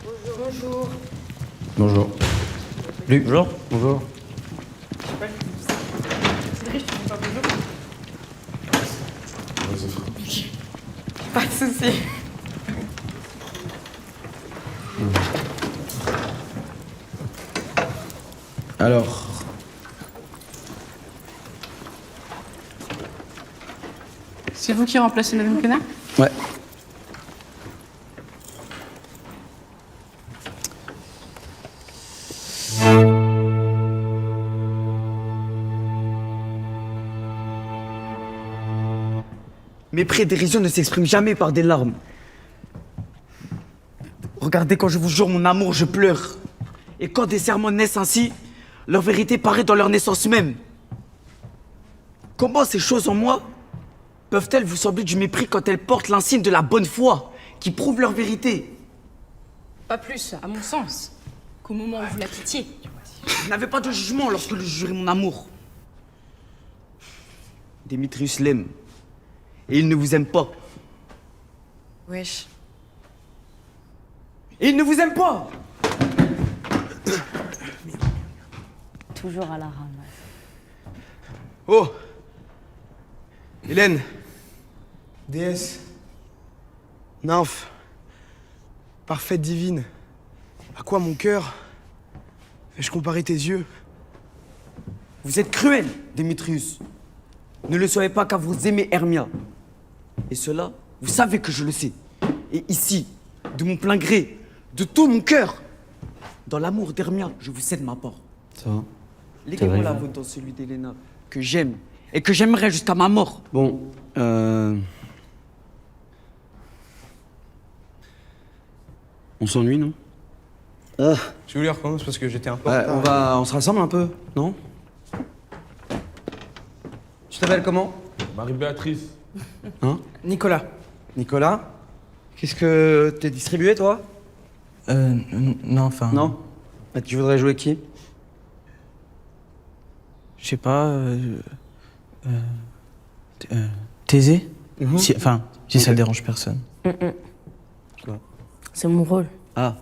Bonjour. Bonjour. Luc. Bonjour. Bonjour. Cédric, tu peux faire bonjour? Pas de soucis. Alors, C'est vous qui remplacez Madame Quenard? ouais. Mépris et dérision ne s'expriment jamais par des larmes. Regardez, quand je vous jure mon amour, je pleure. Et quand des serments naissent ainsi, leur vérité paraît dans leur naissance même. Comment ces choses en moi peuvent-elles vous sembler du mépris quand elles portent l'insigne de la bonne foi, qui prouve leur vérité? Pas plus, à mon sens, qu'au moment où vous la quittiez. Je n'avais pas de jugement lorsque je jurais mon amour. Démétrius l'aime. Et il ne vous aime pas. Wesh. Et il ne vous aime pas! Toujours à la ramasse. Oh Hélène, déesse, nymphe, parfaite divine, à quoi mon cœur vais-je comparer tes yeux? Vous êtes cruel, Démétrius. Ne le soyez pas car vous aimez Hermia. Et cela, vous savez que je le sais. Et ici, de mon plein gré, de tout mon cœur, dans l'amour d'Hermia, je vous cède ma part. Ça va. Léguez-moi la vôtre dans celui d'Helena, que j'aime, et que j'aimerai jusqu'à ma mort. Bon, on s'ennuie, non? Je voulais recommencer parce que j'étais un peu en Ouais, retard. on se rassemble un peu, non? Tu t'appelles comment? Marie-Béatrice. Hein? Nicolas. Nicolas? Qu'est-ce que t'es distribué, toi? Non, enfin... Non? Ah, tu voudrais jouer qui? Je sais pas... Thésée si, enfin, si ça dérange personne. C'est mon rôle. Ah.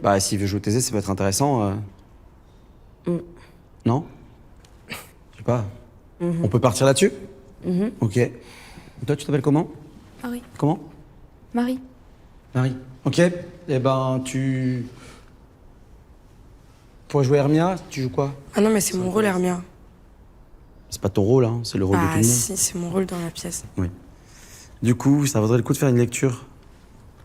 Bah, s'il veut jouer au Thésée, ça peut être intéressant. Non? Je sais pas. On peut partir là-dessus? Ok. Et toi, tu t'appelles comment? Marie. Comment? Marie. Marie. Ok. Eh ben, tu... Pour jouer Hermia, tu joues quoi? Ah non, mais c'est mon rôle, Hermia. C'est pas ton rôle, hein. C'est le rôle de tout Ah le monde. si, c'est mon rôle dans la pièce. Oui. Du coup, ça vaudrait le coup de faire une lecture.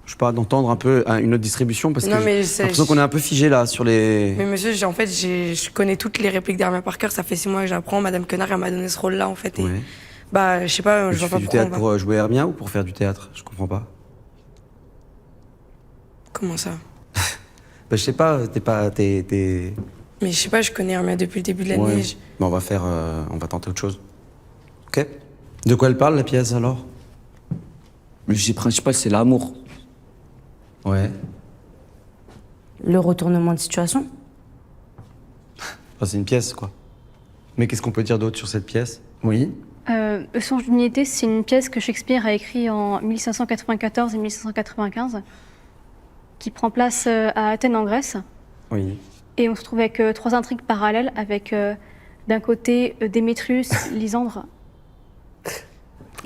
Je sais pas, d'entendre un peu une autre distribution parce Non, que mais j'ai l'impression qu'on est un peu figé là sur les... Mais monsieur, je connais toutes les répliques d'Hermia par cœur. Ça fait 6 mois que j'apprends. Madame Quenard, elle m'a donné ce rôle-là, en fait. Et Ouais. bah, je sais pas, Mais je tu vois fais pas du pourquoi on théâtre va... pour jouer Hermia ou pour faire du théâtre? Je comprends pas. Comment ça? Bah, je sais pas, t'es... Mais je sais pas, je connais Hermia depuis le début de l'année. Ouais. Mais on va faire... on va tenter autre chose. Ok? De quoi elle parle, la pièce, alors? Le sujet principal, c'est l'amour. Ouais. Le retournement de situation. Enfin, c'est une pièce, quoi. Mais qu'est-ce qu'on peut dire d'autre sur cette pièce? Oui. Le Songe d'unité, c'est une pièce que Shakespeare a écrite en 1594 et 1595, qui prend place à Athènes en Grèce. Oui. Et on se trouve avec 3 intrigues parallèles, avec d'un côté Démétrius, Lysandre.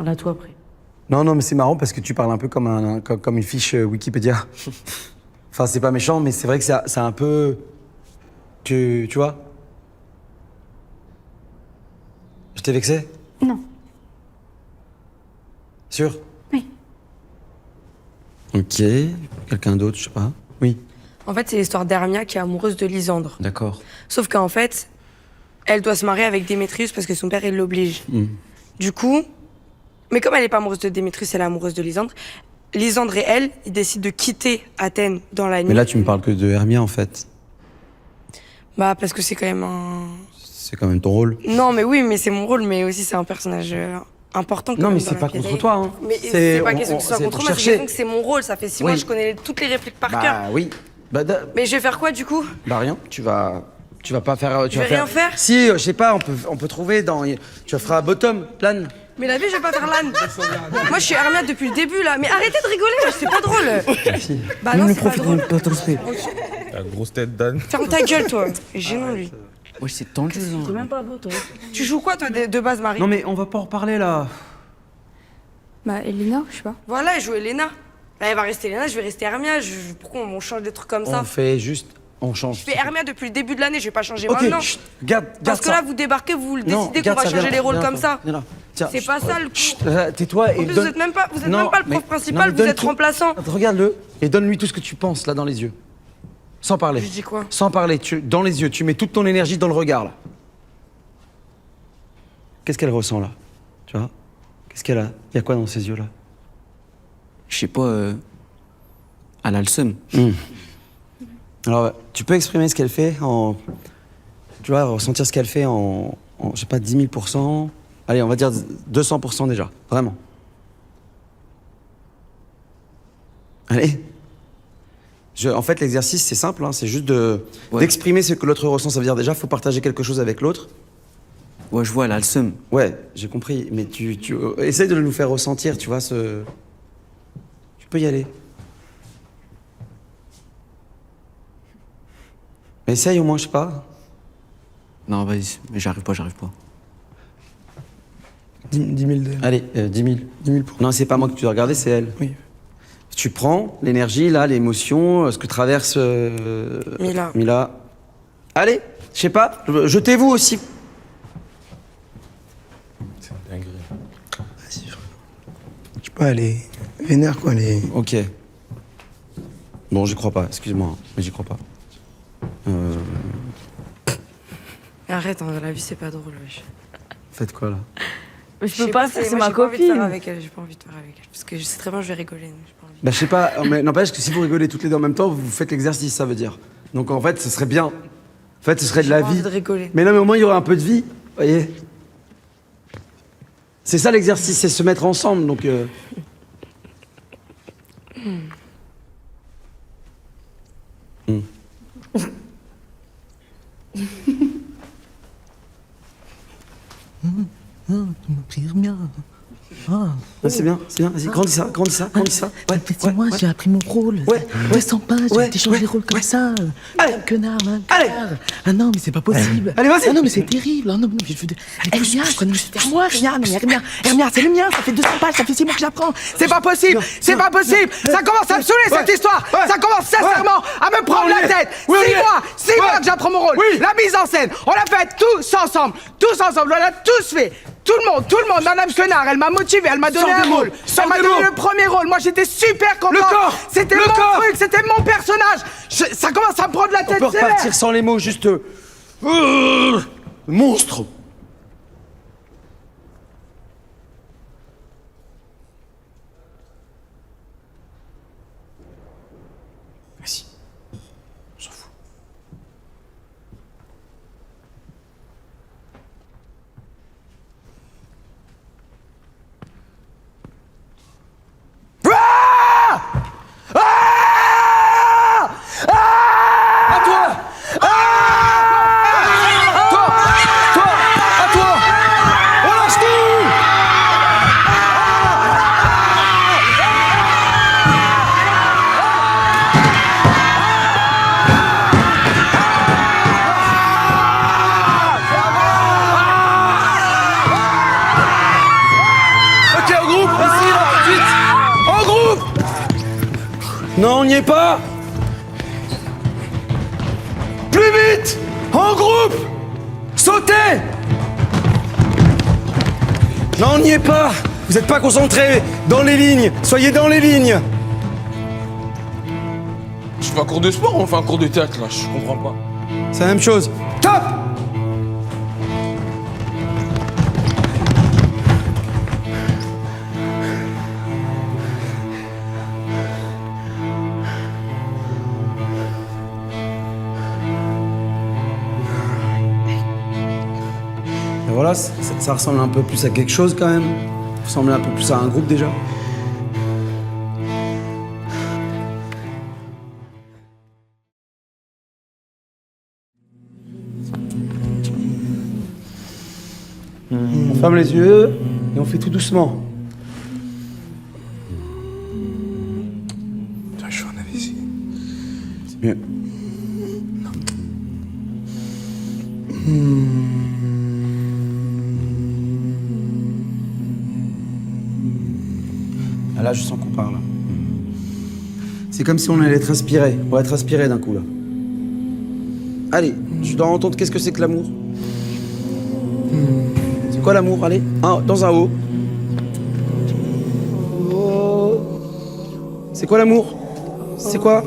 On l'a tout appris. Non, non, mais c'est marrant parce que tu parles un peu comme une fiche Wikipédia. Enfin, c'est pas méchant, mais c'est vrai que c'est un peu... Tu vois? Je t'ai vexé? Non. Sûr? Oui. Ok. Quelqu'un d'autre, je sais pas. Oui. En fait, c'est l'histoire d'Hermia qui est amoureuse de Lysandre. D'accord. Sauf qu'en fait, elle doit se marier avec Démétrius parce que son père, il l'oblige. Du coup... Mais comme elle n'est pas amoureuse de Démétrius, elle est amoureuse de Lysandre. Lysandre et elle, ils décident de quitter Athènes dans la nuit. Mais là, tu me parles que de Hermia, en fait. Bah, parce que c'est quand même un... C'est quand même ton rôle. Non, mais oui, mais c'est mon rôle, mais aussi c'est un personnage important. quand Non, même mais dans c'est la pas pièce. contre toi, hein. Mais c'est pas question que ce soit c'est contre pour moi, c'est chercher. question que c'est mon rôle. Ça fait 6 mois, je connais toutes les répliques par cœur. Bah oui. Bah, Mais je vais faire quoi, du coup? bah rien. Tu vas pas faire... Je vais rien faire? Si, je sais pas, on peut trouver dans... Tu feras bottom, plan. Mais la vie, je vais pas faire l'âne. Moi, je suis Hermia depuis le début, là. Mais arrêtez de rigoler, là, c'est pas drôle. Bah non, c'est pas drôle. La grosse tête d'âne. Ferme ta gueule, toi. Gênant, lui. Ouais, c'est tendu. C'est même pas beau, toi. Tu joues quoi, toi, de base, Marie? Non mais on va pas en reparler là. Bah, Elena, je sais pas. Voilà, elle joue Elena. Là, elle va rester Elena, je vais rester Hermia. Pourquoi on change des trucs comme ça? On fait juste. On change. Je fais Hermia depuis le début de l'année, je vais pas changer Ok, maintenant. chut, garde Parce que ça. là, vous débarquez, vous Non, décidez qu'on garde va ça, changer viens les là, rôles viens comme là, ça. viens là. Tiens, C'est pas ça le coup. Chut, tais-toi et En plus, donne... vous êtes même pas Non, le mais- prof non, principal, mais vous donne êtes tout. remplaçant. Regarde-le et donne-lui tout ce que tu penses là dans les yeux. Sans parler. Je dis quoi? Sans parler, dans les yeux. Tu mets toute ton énergie dans le regard là. Qu'est-ce qu'elle ressent là? Tu vois? Qu'est-ce qu'elle a? Il y a quoi dans ses yeux là? Je sais pas, elle a le seum. Alors, tu peux exprimer ce qu'elle fait en... Tu vois, ressentir ce qu'elle fait en je sais pas, 10 000%. Allez, on va dire 200% déjà. Vraiment. Allez. En fait, l'exercice, c'est simple. Hein, c'est juste d'exprimer ce que l'autre ressent. Ça veut dire déjà, faut partager quelque chose avec l'autre. Ouais, je vois, elle a le seum. Ouais, j'ai compris. Mais tu essaye de nous faire ressentir, tu vois, ce... Tu peux y aller. Essaye au moins, je sais pas. Non, vas-y, mais j'arrive pas. 10 000 de... Allez, 10 000. 10 000 pour... Non, c'est pas moi que tu dois regarder, c'est elle. Oui. Tu prends l'énergie, là, l'émotion, ce que traverse Mila. Mila. Allez, je sais pas, jetez-vous aussi. C'est une dinguerie. Vas-y, frère. Je sais pas, elle est vénère, quoi, elle est... Ok. Bon, j'y crois pas, excuse-moi, hein, mais j'y crois pas. Arrête, hein, la vie, c'est pas drôle, wesh. Faites quoi, là? Mais je sais peux pas, pas, c'est moi, ma j'ai pas envie de faire copine. avec elle, j'ai pas envie de faire avec elle. Parce que je sais très bien, je vais rigoler. J'ai pas envie. Bah, je sais pas, mais n'empêche que si vous rigolez toutes les deux en même temps, vous faites l'exercice, ça veut dire. Donc, en fait, ce serait bien. En fait, ce serait de J'ai la pas envie vie. de rigoler. Mais non, mais au moins, il y aurait un peu de vie, voyez. C'est ça l'exercice, c'est se mettre ensemble, donc... Ouais, c'est bien, vas-y, grandis ça. Ouais, C'est moi, j'ai appris mon rôle. Ouais, Je sens pas, j'ai ouais, échangé ouais, les rôles comme ouais. ça. Allez. Connard, man. Allez. Ah non, mais c'est pas possible. Allez, vas-y. Ah non, mais c'est terrible. Ah non, mais je veux... Allez, Hermia, c'est moi, Hermia, c'est le mien. Ça fait 200 pages, ça fait 6 mois que j'apprends. C'est pas possible. Ça commence à me saouler cette histoire. Ça commence sincèrement à me prendre la tête. 6 mois que j'apprends mon rôle. La mise en scène, on l'a fait tous ensemble, on l'a tous fait. Tout le monde, Madame Quenard, elle m'a motivé, elle m'a donné un rôle. Elle m'a donné le premier rôle, moi j'étais super content. C'était mon truc, c'était mon personnage. Ça commence à me prendre la On tête peut sévère. repartir sans les mots, juste... monstre. Vas-y. On s'en fout. Ok, en groupe, ici, là, tout de suite. En groupe. Non, on n'y est pas. Plus vite. En groupe. Sautez. Non, on n'y est pas. Vous n'êtes pas concentrés. Dans les lignes. Soyez dans les lignes. Je fais un cours de sport ou on fait un cours de théâtre, là? Je comprends pas. C'est la même chose. Top. Et voilà, ça ressemble un peu plus à quelque chose quand même. Ça ressemble un peu plus à un groupe déjà. On ferme les yeux Et on fait tout doucement. Tiens, je fais un AVC. C'est mieux. Ah, là, je sens qu'on parle. C'est comme si on allait être inspiré. On va être inspiré d'un coup, là. Allez, je dois entendre qu'est-ce que c'est que l'amour. C'est quoi l'amour? Allez, dans un haut. C'est quoi l'amour? C'est quoi?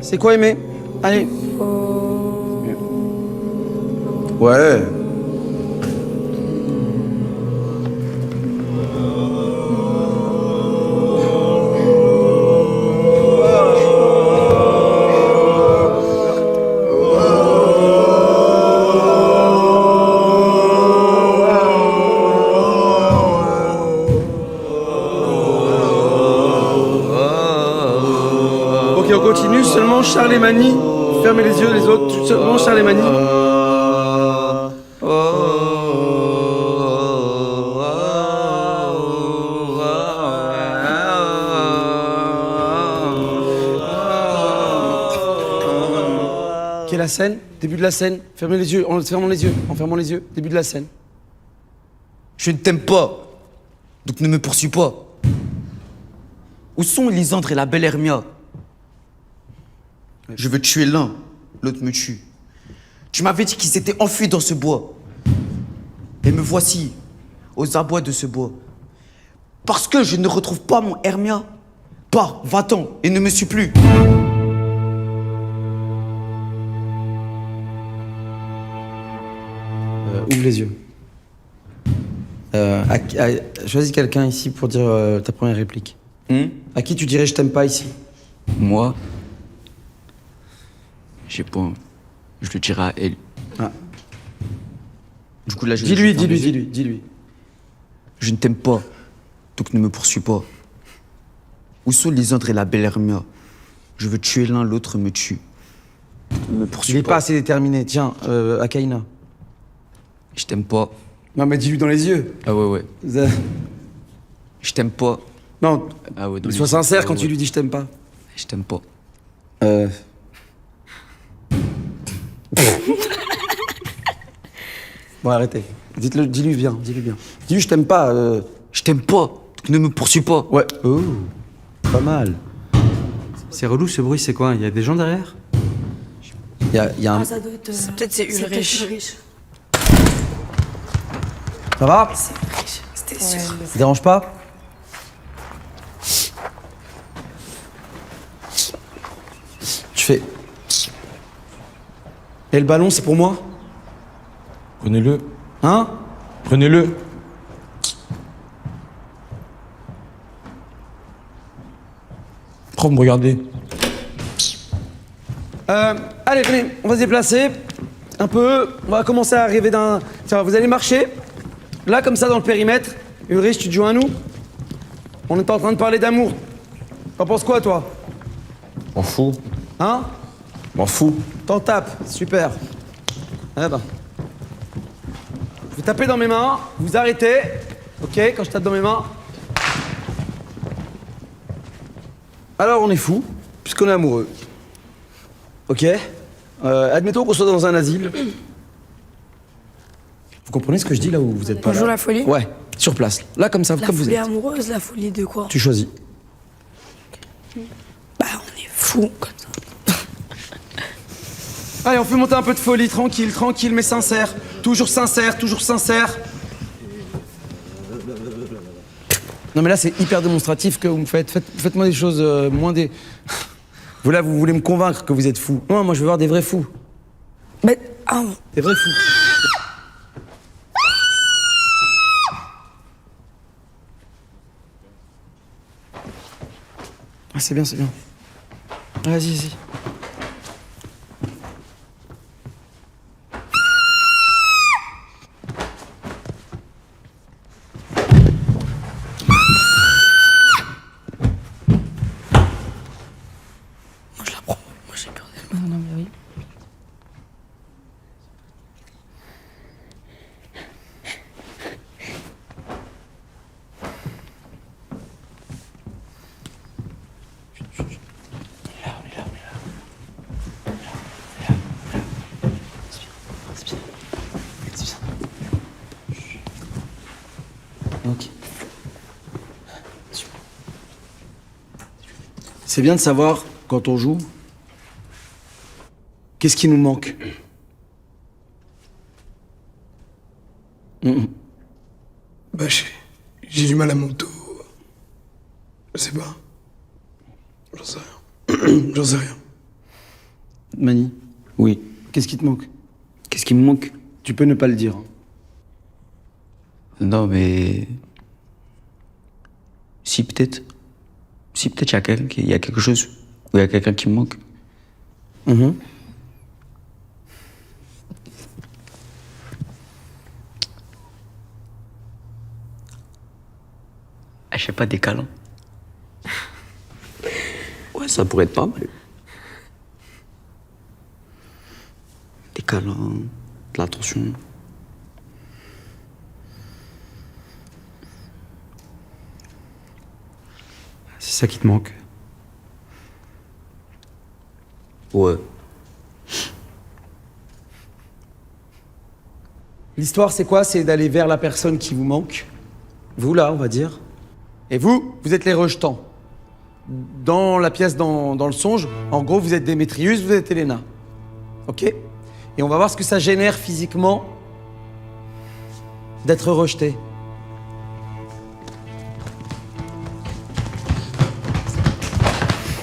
C'est quoi aimer? Allez. Ouais. Ok, on continue. Seulement Charles et Mani. Fermez les yeux, les autres. Seulement Charles et Mani. Ok, la scène. Début de la scène. Fermez les yeux. En fermant les yeux. En fermant les yeux. Début de la scène. Je ne t'aime pas, donc ne me poursuis pas. Où sont Lisandre et la belle Hermia? Je veux tuer l'un, l'autre me tue. Tu m'avais dit qu'ils s'étaient enfuis dans ce bois. Et me voici, aux abois de ce bois. Parce que je ne retrouve pas mon Hermia. Pars, va-t'en, et ne me suis plus. Ouvre les yeux. Choisis quelqu'un ici pour dire ta première réplique. À qui tu dirais je t'aime pas ici? Moi, j'ai pas. Je le dirai à elle. Ah. Du coup, là, je Dis-lui. Je ne t'aime pas, donc ne me poursuis pas. Où sont Lisandre et la belle Hermia? Je veux tuer l'un, l'autre me tue. Ne me poursuis Il est pas assez déterminé. Tiens, Akaina. Je t'aime pas. Non, mais dis-lui dans les yeux. Ah ouais. Euh, Je t'aime pas. Non, Ah ouais. dans les sois yeux. sincère Ah quand ouais. tu lui dis je t'aime pas. Je t'aime pas. Bon, arrêtez. Dis-lui bien. Dis-lui je t'aime pas. Je t'aime pas, donc ne me poursuis pas. Ouais. Oh, pas mal. C'est relou ce bruit, c'est quoi? Il y a des gens derrière? Il y a un... Ça doit être. Peut-être c'est Ulrich. Ça va? C'était sûr. Ça te dérange pas? Tu fais... Et le ballon, c'est pour moi? Prenez-le. Hein? Prenez-le. Trop me regarder. Allez, venez, on va se déplacer un peu. On va commencer à rêver d'un... Tiens, vous allez marcher. Là, comme ça, dans le périmètre. Ulrich, tu te joins à nous? On est en train de parler d'amour. T'en penses quoi, toi? M'en fous. Hein? M'en fous. T'en tapes, super. Ah ben. Vous tapez dans mes mains, vous arrêtez. Ok, quand je tape dans mes mains. Alors on est fou, puisqu'on est amoureux. Ok. Admettons qu'on soit dans un asile. Vous comprenez ce que je dis là où vous êtes pas On là? joue la folie? Ouais, sur place. Là comme ça, La comme vous folie êtes. amoureuse, la folie de quoi? Tu choisis. Bah, on est fous comme ça. Allez, on fait monter un peu de folie, tranquille, mais sincère. Toujours sincère. Non mais là c'est hyper démonstratif que vous me faites. Faites-moi des choses moins des... Vous là, vous voulez me convaincre que vous êtes fou. Non, moi je veux voir des vrais fous. Mais, ah bon. Des vrais fous. Ah, c'est bien. Vas-y. Moi, je la prends. Moi, j'ai peur d'elle. Non, mais oui. C'est bien de savoir, quand on joue, qu'est-ce qui nous manque. Bah, j'ai du mal à m'auto. Je sais pas. J'en sais rien. J'en sais rien. Mani, Oui. qu'est-ce qui te manque? Qu'est-ce qui me manque? Tu peux ne pas le dire. Non, mais. Si, peut-être. Si, peut-être il y a quelque chose. Ou il y a quelqu'un qui me manque. Ah, je sais pas, des câlins. Ouais, ça pourrait être pas mal. Des câlins, de l'attention. C'est ça qui te manque. Ouais. L'histoire, c'est quoi? C'est d'aller vers la personne qui vous manque. Vous, là, on va dire. Et vous, vous êtes les rejetants. Dans la pièce, dans le songe, en gros, vous êtes Démétrius, vous êtes Helena. Ok? Et on va voir ce que ça génère physiquement d'être rejeté.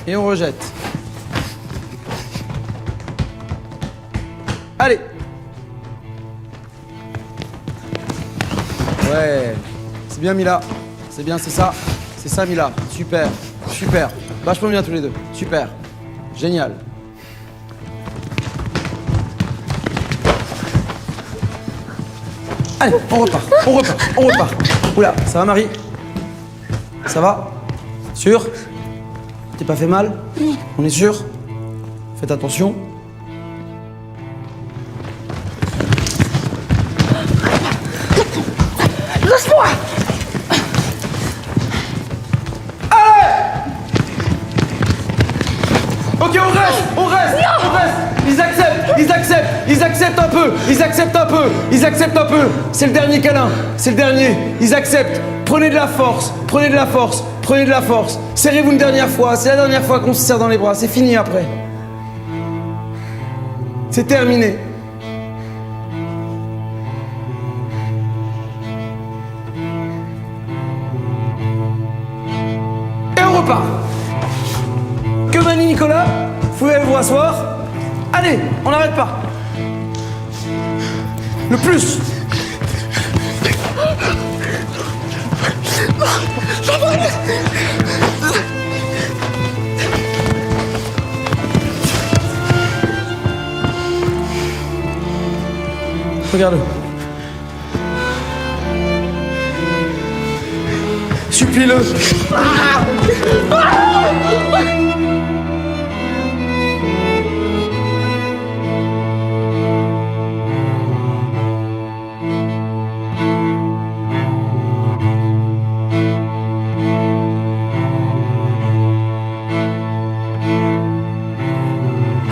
Et on rejette. Allez! Ouais, c'est bien Mila. C'est bien, c'est ça. C'est ça Mila. Super, super. Vachement bien tous les deux. Super. Génial. Allez, on repart, on repart, on repart. Oula, ça va Marie? Ça va? Sûr? T'es pas fait mal? On est sûr? Faites attention. Lâche-moi! Ok, on reste, on reste, on reste. Ils acceptent, ils acceptent, ils acceptent un peu, ils acceptent un peu, ils acceptent un peu. C'est le dernier câlin, c'est le dernier. Ils acceptent. Prenez de la force, prenez de la force, prenez de la force. Serrez-vous une dernière fois, c'est la dernière fois qu'on se serre dans les bras, c'est fini après. C'est terminé. Et on repart. Que Mani Nicolas, vous pouvez aller vous asseoir. Allez, on n'arrête pas. Le plus. Regarde. Supplie-le.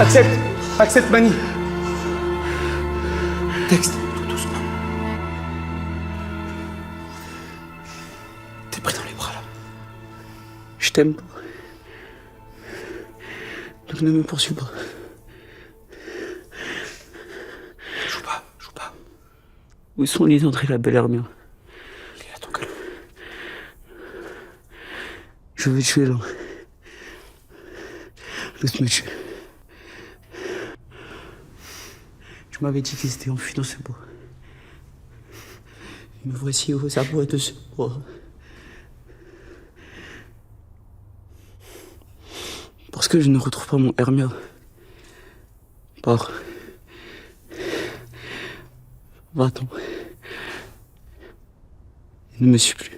Accepte, accepte Mani. Texte, tout doucement. T'es pris dans les bras là. Je t'aime pas. Donc ne me poursuis pas. Joue pas, joue pas. Où sont Lisandre et la belle Hermia? Il est à ton câlin. Je vais tuer là. Laisse me tuer. Tu m'avais dit qu'ils étaient enfuis dans ce bois. Me voici aux abois de ce bois. Parce que je ne retrouve pas mon Hermia. Pars. Va-t'en. Il ne me suit plus.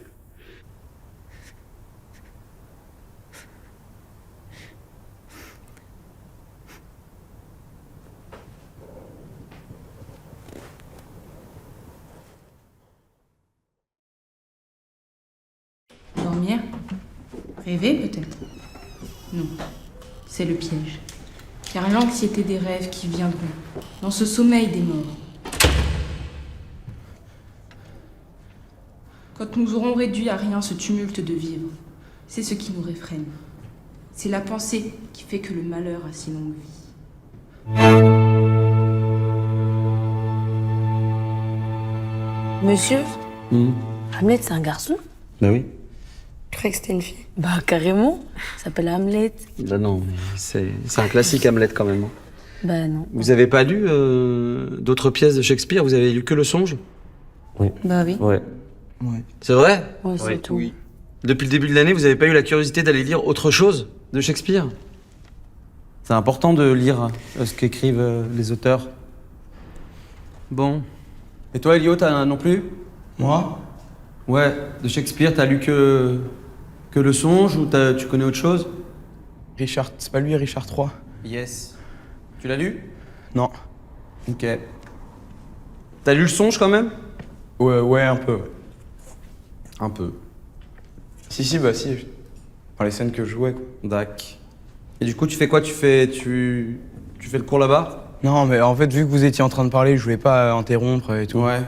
Dormir? Rêver peut-être? Non, c'est le piège. Car l'anxiété des rêves qui viendront, dans ce sommeil des morts. Quand nous aurons réduit à rien ce tumulte de vivre, c'est ce qui nous réfrène. C'est la pensée qui fait que le malheur a si longue vie. Monsieur, Hamlet, c'est un garçon? Bah oui. Je croyais que c'était une fille. Bah, carrément. Il s'appelle Hamlet. Bah non, mais c'est un classique Hamlet quand même. Bah, non. Vous avez pas lu d'autres pièces de Shakespeare? Vous avez lu que Le Songe? Bah oui. Ouais. C'est vrai? Ouais, c'est tout. Depuis le début de l'année, vous avez pas eu la curiosité d'aller lire autre chose de Shakespeare? C'est important de lire ce qu'écrivent les auteurs. Bon. Et toi, Elio, t'as non plus? Moi? Ouais, de Shakespeare, t'as lu que Le Songe ou tu connais autre chose? Richard, c'est pas lui, Richard III. Yes. Tu l'as lu? Non. Ok. T'as lu Le Songe quand même? Ouais, un peu. Ouais. Un peu. Si, bah si. Dans les scènes que je jouais, quoi. Dac. Et du coup, tu fais quoi? Tu fais le cours là-bas? Non, mais en fait, vu que vous étiez en train de parler, je voulais pas interrompre et tout. Ouais.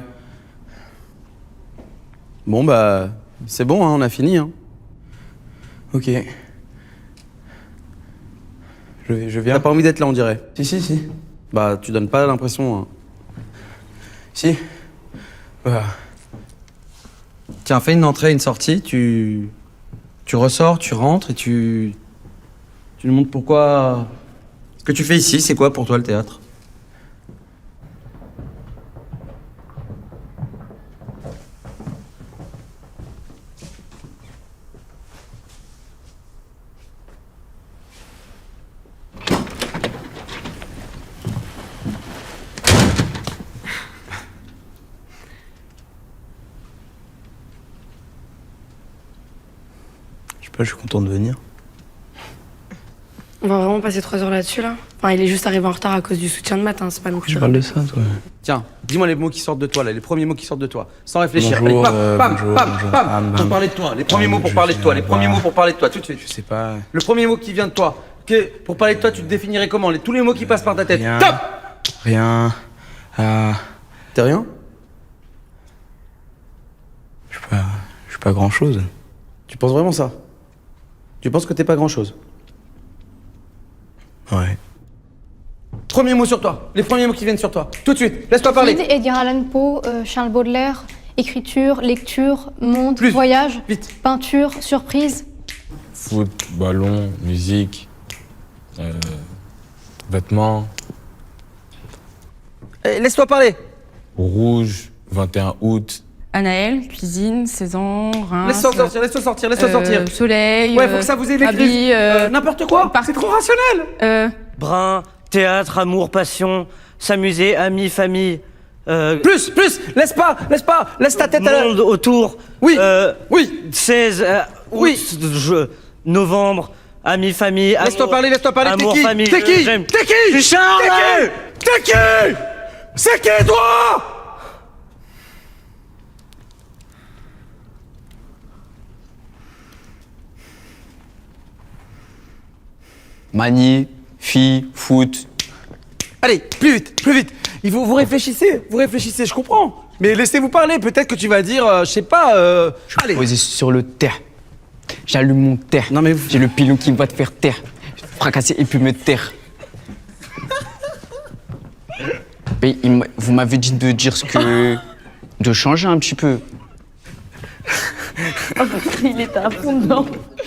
Bon, bah, c'est bon, hein, on a fini. Hein. Ok. Je viens. T'as pas envie d'être là, on dirait. Si. Bah, tu donnes pas l'impression. Hein. Si. Bah. Tiens, fais une entrée, une sortie, tu ressors, tu rentres et tu nous montres pourquoi... Ce que tu fais ici, c'est quoi pour toi le théâtre? Je sais pas, je suis content de venir. On va vraiment passer 3 heures là-dessus, là? Enfin, il est juste arrivé en retard à cause du soutien de matin, c'est pas non plus Je grave. parle de ça, toi. Tiens, dis-moi les mots qui sortent de toi, là, les premiers mots qui sortent de toi, sans réfléchir. Bonjour, Allez, pam, bonjour, pam, bonjour. pam, Bam, pour bam. parler de toi, les premiers mots pour je parler de toi, sais les premiers pas. mots pour parler de toi, tout de suite. Je sais pas. Le premier mot qui vient de toi, pour parler de toi, tu te définirais comment? Tous les mots qui passent par ta tête. Rien. Top! Rien. T'es rien? Je suis pas grand chose. Tu penses vraiment ça? Tu penses que t'es pas grand-chose? Ouais. Premier mot sur toi, les premiers mots qui viennent sur toi, tout de suite, laisse-toi parler. Guide, Edgar Allan Poe, Charles Baudelaire, écriture, lecture, monde, Plus. voyage, Vite. peinture, surprise. Foot, ballon, musique, vêtements, Laisse-toi parler. rouge, 21 août, Anaël, cuisine, saison, Reims. Laisse-toi sortir. Soleil. Ouais, faut que ça vous ait maîtrisé. N'importe quoi, c'est trop rationnel. Brun, théâtre, amour, passion, s'amuser, amis, famille. Plus, laisse ta tête à Monde autour. Oui, oui. 16 Oui. novembre, amis, famille. Laisse-toi amour, parler, amour, t'es qui? famille. T'es qui? j'aime. T'es qui? Je suis Charles. T'es qui? C'est qui, toi? Manie, fille, foot. Allez, plus vite. Vous réfléchissez, je comprends. Mais laissez-vous parler, peut-être que tu vas dire, je sais pas, allez. Posé sur le terre. J'allume mon terre. Non mais J'ai le pilon qui va te faire taire. Fracasser et puis me taire. Mais vous m'avez dit de dire ce que... de changer un petit peu. Il était à fond dedans.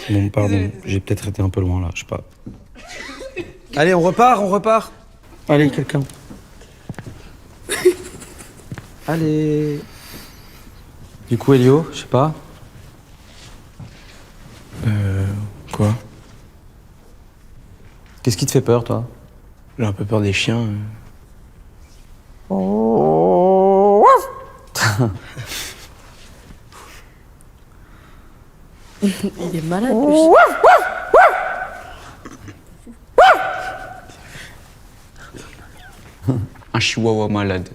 Bon, pardon, j'ai peut-être été un peu loin là, je sais pas. Allez, on repart. Allez, quelqu'un. Allez. Du coup, Elio, je sais pas. Quoi? Qu'est-ce qui te fait peur, toi? J'ai un peu peur des chiens. Il est malade. Un chihuahua malade.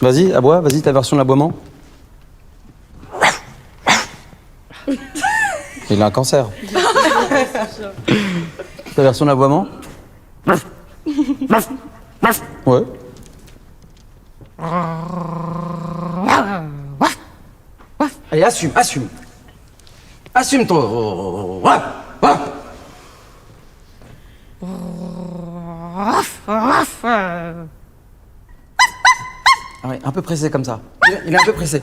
Vas-y, aboie, vas-y, ta version de l'aboiement. Il a un cancer. Ta version de l'aboiement. Ouais. Allez, assume. Assume ton... Ah ouais, un peu pressé comme ça. Il est un peu pressé.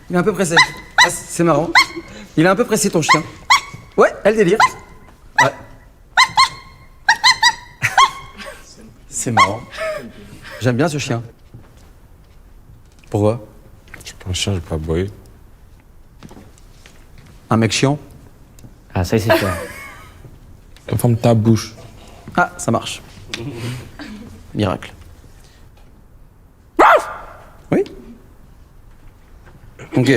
Il est un peu pressé. Ah, c'est marrant. Il est un peu pressé ton chien. Ouais, elle délire. Ouais. C'est marrant. J'aime bien ce chien. Pourquoi? Je suis pas un chien, je vais pas aboyer. Un mec chiant? Ah, ça, c'est sûr. Ferme ta bouche. Ah, ça marche. Miracle. Oui? Ok.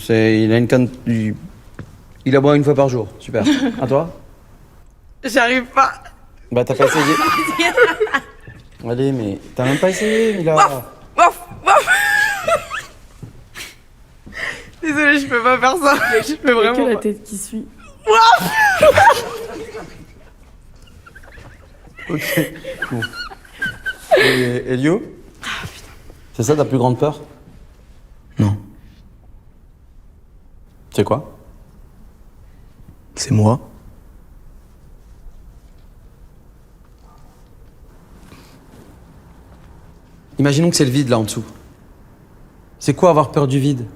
Il a une canne. Il aboie une fois par jour. Super. À toi? J'arrive pas. Bah, t'as pas essayé. Allez, mais t'as même pas essayé, il a. Waf, waf. Désolée, je peux pas faire ça. Je peux vraiment que la pas. tête qui suit. Ok. Bon. Et Elio? C'est ça ta plus grande peur? Non. C'est quoi? C'est moi. Imaginons que c'est le vide là en dessous. C'est quoi avoir peur du vide?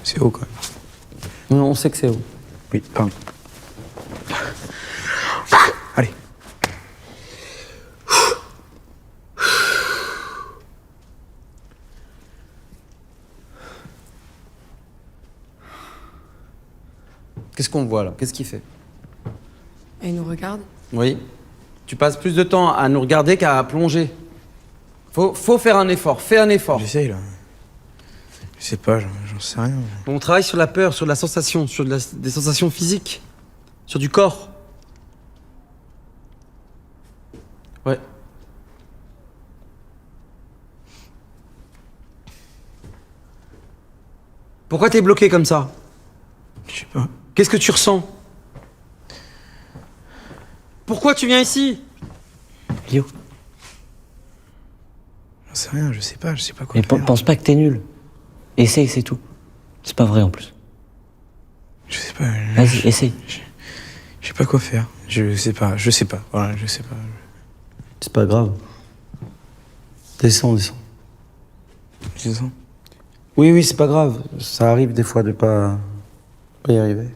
C'est haut quand même. On sait que c'est haut. Oui, pardon. Allez. Qu'est-ce qu'on voit là? Qu'est-ce qu'il fait? Et il nous regarde. Oui. Tu passes plus de temps à nous regarder qu'à plonger. Faut faire un effort. Fais un effort. J'essaye là. Je sais pas, j'en sais rien. On travaille sur la peur, sur la sensation, sur des sensations physiques, sur du corps. Ouais. Pourquoi t'es bloqué comme ça? Je sais pas. Qu'est-ce que tu ressens? Pourquoi tu viens ici? Léo, J'en sais rien, je sais pas quoi mais faire. pense pas que t'es nul. Essaye, c'est tout. C'est pas vrai en plus. Je sais pas. Vas-y, essaye. Je sais pas quoi faire. Je sais pas. Voilà, je sais pas. C'est pas grave. Descends. Tu sens? Oui, c'est pas grave. Ça arrive des fois de pas y arriver.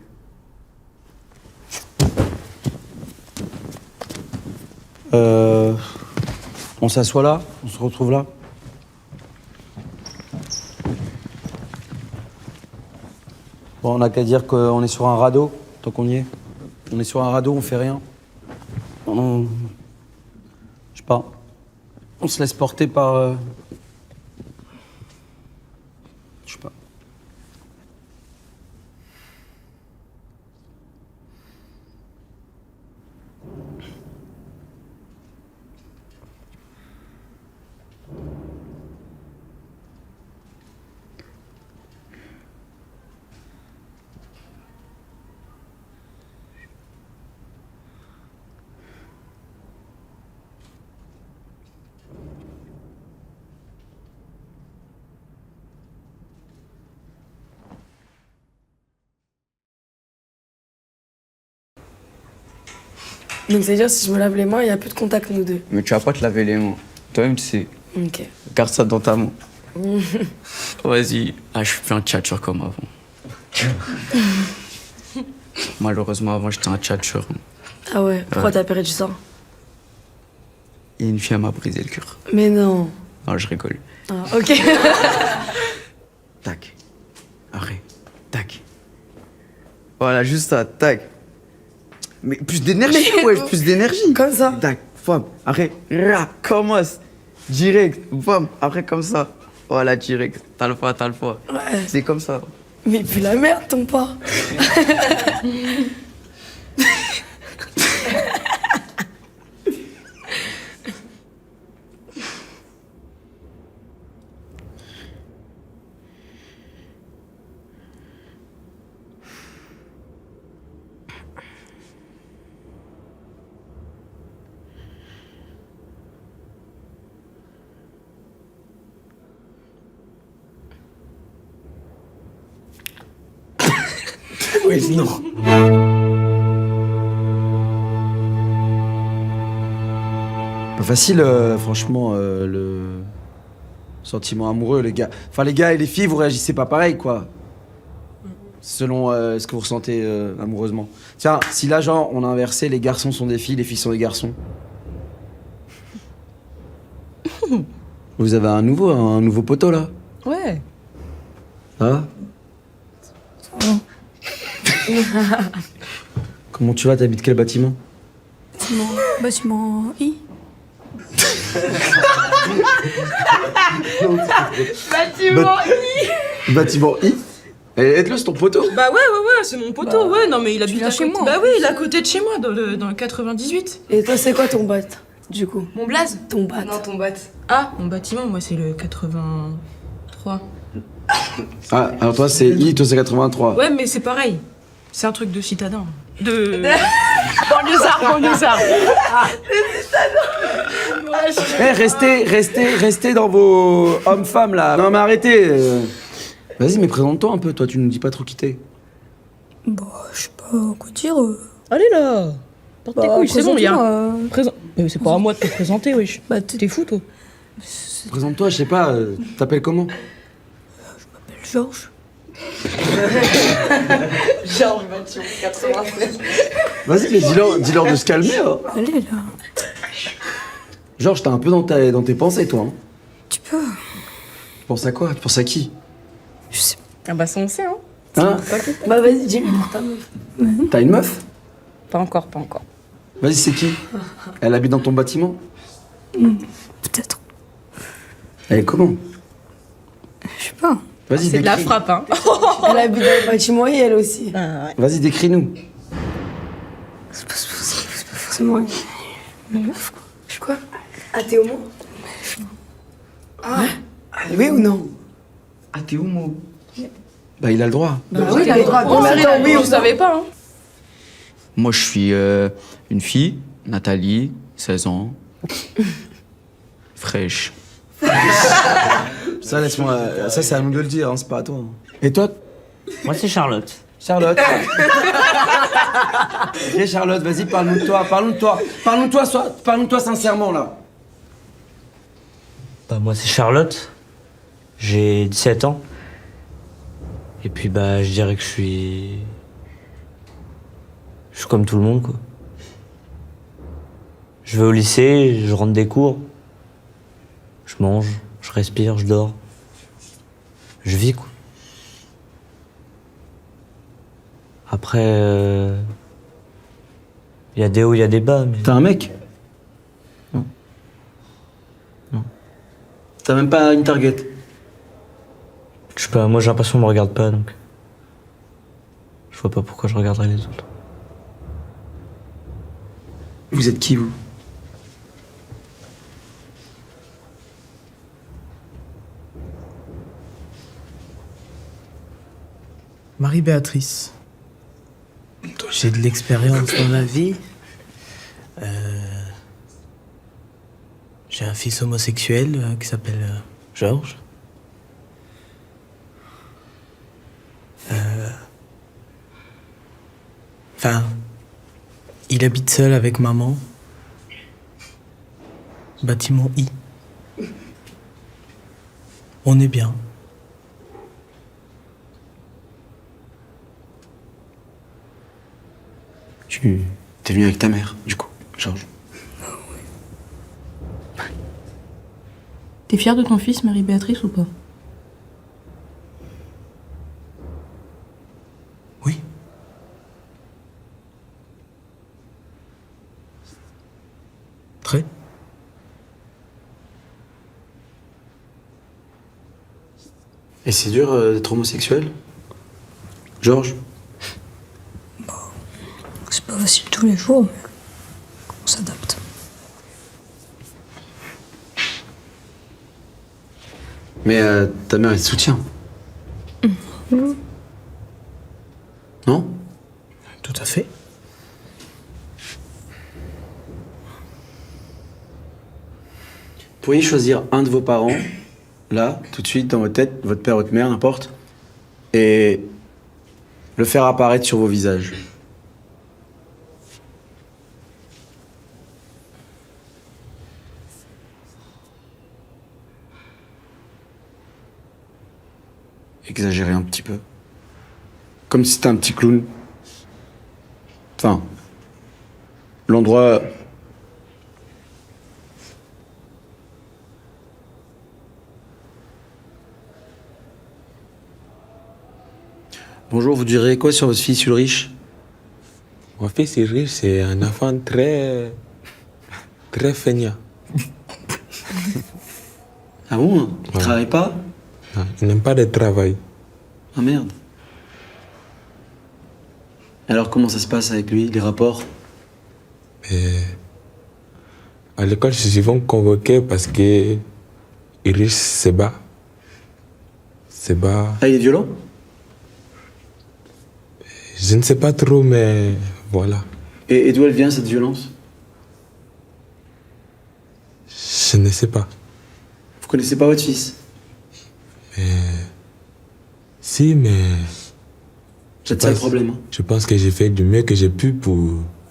On s'assoit là? On se retrouve là? Bon, on n'a qu'à dire qu'on est sur un radeau, tant qu'on y est. On est sur un radeau, on fait rien. Je sais pas. On se laisse porter par... Je sais pas. Donc c'est-à-dire si je me lave les mains, il n'y a plus de contact nous deux. Mais tu vas pas te laver les mains. Toi-même, tu sais. Ok. Garde ça dans ta main. Vas-y. Ah, je suis plus un tchatcheur comme avant. Malheureusement, avant, j'étais un tchatcheur. Ah ouais, pourquoi t'as perdu ça? Et une fille, elle m'a brisé le cœur. Mais non. Non, je rigole. Ah, ok. Tac. Arrête. Tac. Voilà, juste ça. Tac. Mais plus d'énergie, ouais, plus d'énergie. Comme ça. Tac. Bam. Arrête. Ra. Commence. Direct. Bam. Après, comme ça. Voilà, direct. T'as le fois. Ouais. C'est comme ça. Mais puis la merde, ton pas. Oui, non. Pas facile, franchement, le sentiment amoureux, les gars. Enfin, les gars et les filles, vous réagissez pas pareil, quoi. Selon ce que vous ressentez amoureusement. Tiens, si là, genre, on a inversé, les garçons sont des filles, les filles sont des garçons. Vous avez un nouveau poteau, là? Ouais. Ah. Comment tu vas? T'habites quel bâtiment? Bâtiment I. Bâtiment I? Aide-le, c'est ton poteau. Bah ouais, c'est mon poteau, ouais. Non, mais il habite viens à chez côté. moi, Bah en oui, plus. il est à côté de chez moi, dans le 98. Et toi, c'est quoi ton bat, du coup? Mon blaze? Ton bat. Non, ton bat. Ah, mon bâtiment, moi, c'est le 83. Ah, alors toi, c'est I, toi, c'est 83. Ouais, mais c'est pareil. C'est un truc de citadin. De... banlieusard. Restez dans vos hommes-femmes, là. Non, mais arrêtez. Vas-y, mais présente-toi un peu, toi, tu nous dis pas trop qui t'es. Bah, je sais pas quoi dire. Allez là, porte tes couilles, c'est bon, y'a... Mais c'est pas à moi de te présenter, wesh. Bah, T'es fou, toi. Présente-toi, je sais pas, t'appelles comment? Georges. Georges Bâtiment 96. Vas-y, mais dis-leur de se calmer, hein. Allez, là. Georges, t'es un peu dans tes pensées, toi. Hein. Tu peux. Tu penses à quoi? Tu penses à qui? Je sais Ah bah ça on sait, hein. Hein? Bah, vas-y, dis-moi ta meuf. T'as une meuf? Pas encore. Vas-y, c'est qui? Elle habite dans ton bâtiment? peut-être. Elle est comment? Je sais pas. Vas-y, C'est de la décris. frappe, hein. Elle habite dans le bâtiment et elle aussi. Vas-y, décris-nous. C'est pas forcément une meuf, quoi. Quoi? Ah, t'es homo? Ah, oui ou non? Ah, t'es homo? Bah, il a le droit. Bah oui, il a le droit. Mais attends, oui, Vous on savez pas, hein. Moi, je suis une fille, Nathalie, 16 ans. Fraîche. Ça, laisse-moi. Ça, c'est à nous de le dire, hein, c'est pas à toi. Et toi? Moi, c'est Charlotte. Charlotte. Ok, Charlotte, vas-y, parle-nous de toi. Parle-nous de toi sincèrement, là. Bah, moi, c'est Charlotte. J'ai 17 ans. Et puis, bah, je dirais que je suis comme tout le monde, quoi. Je vais au lycée, je rentre des cours. Je mange, je respire, je dors. Je vis, quoi. Après, il y a des hauts, il y a des bas, mais... T'as un mec? Non. T'as même pas une target? Je sais pas, moi j'ai l'impression qu'on me regarde pas, donc... Je vois pas pourquoi je regarderais les autres. Vous êtes qui, vous? Marie-Béatrice. J'ai de l'expérience dans la vie. J'ai un fils homosexuel qui s'appelle Georges. Enfin, il habite seul avec maman. Bâtiment I. On est bien. T'es venu avec ta mère, du coup, Georges. T'es fière de ton fils, Marie-Béatrice, ou pas? Oui. Très. Et c'est dur d'être homosexuel? Georges? C'est pas facile tous les jours, mais on s'adapte. Mais ta mère, elle te soutient? Non? Tout à fait. Pourriez choisir un de vos parents, là, tout de suite, dans votre tête, votre père, votre mère, n'importe, et Le faire apparaître sur vos visages. Exagérer un petit peu. Comme si c'était un petit clown. Enfin, l'endroit... Bonjour, vous direz quoi sur votre fils Ulrich? Mon fils Ulrich, c'est un enfant très feignant. Ah bon? Il travaille pas? Non, il n'aime pas de travail. Ah merde. Alors comment ça se passe avec lui, les rapports? Mais à l'école, je suis souvent convoqué parce que Ulrich se bat. Ah, il est violent? Je ne sais pas trop, mais voilà. Et d'où elle vient cette violence? Je ne sais pas. Vous connaissez pas votre fils? Si, mais C'est ça le problème. Hein. je pense que j'ai fait du mieux que j'ai pu pour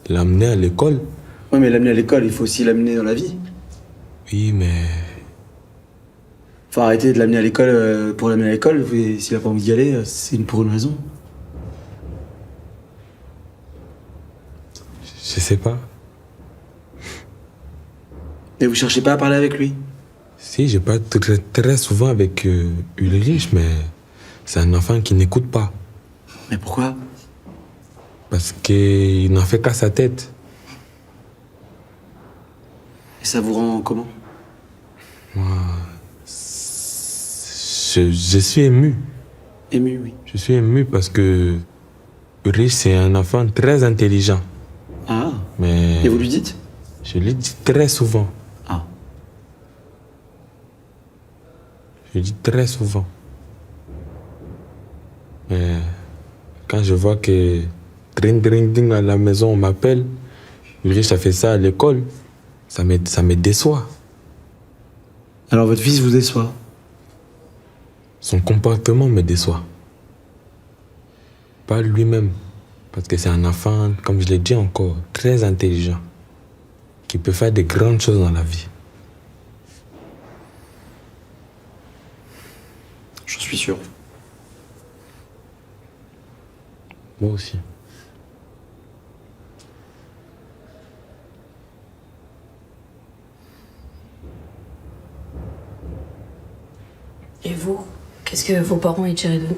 l'amener à l'école. Ouais, mais l'amener à l'école, il faut aussi l'amener dans la vie. Oui, mais Faut arrêter de l'amener à l'école pour l'amener à l'école. Et s'il a pas envie d'y aller, c'est pour une raison. je sais pas. Et vous cherchez pas à parler avec lui? Si, je parle très souvent avec Ulrich, mais c'est un enfant qui n'écoute pas. Mais pourquoi? Parce qu'il n'en fait qu'à sa tête. Et ça vous rend comment? Je suis ému. Ému, oui. Je suis ému parce que Ulrich, c'est un enfant très intelligent. Ah. Mais Et vous lui dites? je lui dis très souvent. Ah. Je lui dis très souvent. Mais quand je vois que dring dring ding à la maison on m'appelle, Ulrich a fait ça à l'école, ça me déçoit. Alors votre fils vous déçoit? Son comportement me déçoit. Pas lui-même. Parce que c'est un enfant, comme je l'ai dit encore, très intelligent. Qui peut faire de grandes choses dans la vie. J'en suis sûr. Moi aussi. Et vous, qu'est-ce que vos parents y tiraient de vous?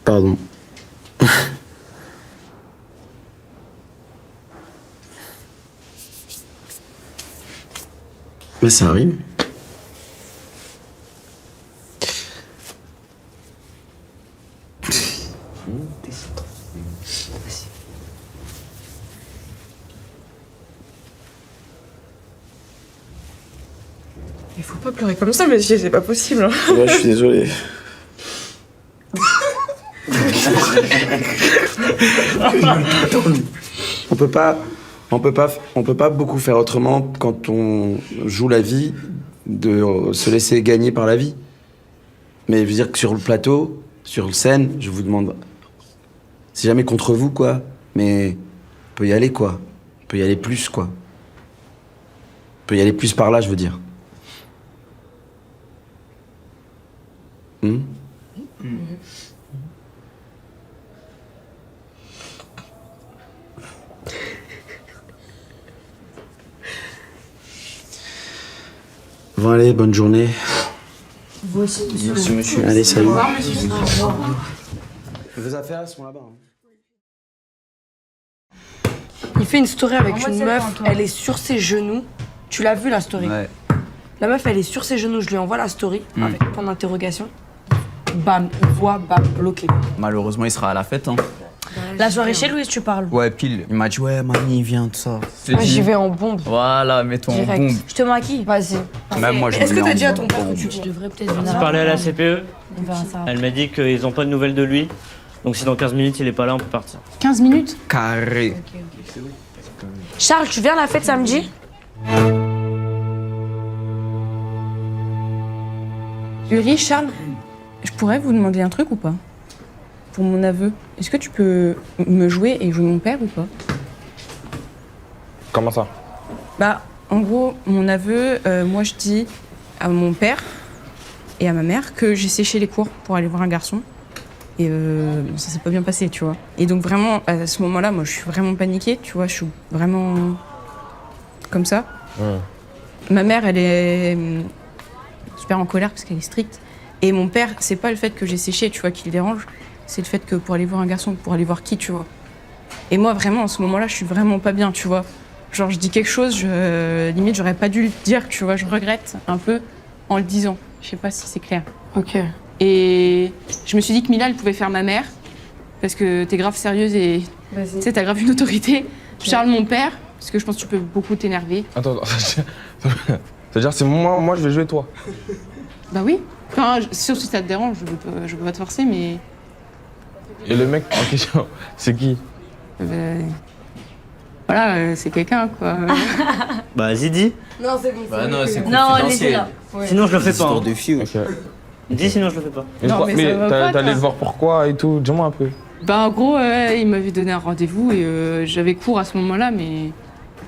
Pardon. Mais ça arrive. Il faut pas pleurer comme ça, monsieur, c'est pas possible. Hein. Ouais, je suis désolé. On peut pas beaucoup faire autrement quand on joue la vie, de se laisser gagner par la vie. Mais je veux dire que sur le plateau, sur le scène, je vous demande, c'est jamais contre vous quoi, mais on peut y aller quoi, on peut y aller plus quoi, on peut y aller plus par là, je veux dire. Bon allez, bonne journée. Vous aussi, monsieur. Merci monsieur. Allez, salut. Au revoir, monsieur. Vos affaires sont là-bas. Il fait une story avec Envoie une celle meuf, pour toi. elle est sur ses genoux. Tu l'as vu la story? Ouais. La meuf, elle est sur ses genoux, je lui envoie la story avec point d'interrogation. Bam, il voit, bam, bloqué. Malheureusement, il sera à la fête. Hein. La soirée chez Louise, tu parles. Ouais, pile. Il m'a dit, ouais, mamie, viens, tout ça. Moi, j'y vais en bombe. Voilà, mets-toi en Direct. bombe. Je te mets à qui? Vas-y. Même moi, je me Est-ce que mets t'as en dit à bombe. ton père que tu Je devrais peut-être venir. J'ai parlé à la CPE. On verra ça. Elle m'a dit qu'ils n'ont pas de nouvelles de lui. Donc si dans 15 minutes il est pas là, on peut partir. 15 minutes? Carré. Charles, tu viens à la fête samedi? Uri, Charles, je pourrais vous demander un truc ou pas? Pour mon aveu, est-ce que tu peux me jouer et jouer mon père ou pas? Comment ça? Bah, en gros, mon aveu, moi je dis à mon père et à ma mère que j'ai séché les cours pour aller voir un garçon. Et bon, ça s'est pas bien passé, tu vois. Et donc vraiment, à ce moment-là, moi je suis vraiment paniquée, tu vois, je suis vraiment comme ça. Ouais. Ma mère, elle est super en colère parce qu'elle est stricte. Et mon père, c'est pas le fait que j'ai séché, tu vois, qui le dérange. C'est le fait que pour aller voir un garçon, pour aller voir qui, tu vois. Et moi, vraiment, en ce moment-là, je suis vraiment pas bien, tu vois. Genre, je dis quelque chose, limite, j'aurais pas dû le dire, tu vois. Je regrette un peu en le disant. Je sais pas si c'est clair. Ok. Et je me suis dit que Mila, elle pouvait faire ma mère. Parce que t'es grave sérieuse et tu sais, t'as grave une autorité. Charles, mon père, parce que je pense que tu peux beaucoup t'énerver. Attends, c'est-à-dire c'est moi je vais jouer toi. Bah oui. Enfin, sauf si ça te dérange, je peux pas te forcer, mais... Et le mec en question, c'est qui? Voilà, c'est quelqu'un, quoi. Bah vas-y, dis. Non, c'est bon. Bah non, c'est Non, on est confidentiel. là. Sinon je le fais pas. Histoire Hein. de filles. Ok. Dis sinon je le fais pas. Non, mais ça va pas, t'es allé toi. le voir pourquoi et tout, dis-moi un peu. Bah en gros, il m'avait donné un rendez-vous et j'avais cours à ce moment-là, mais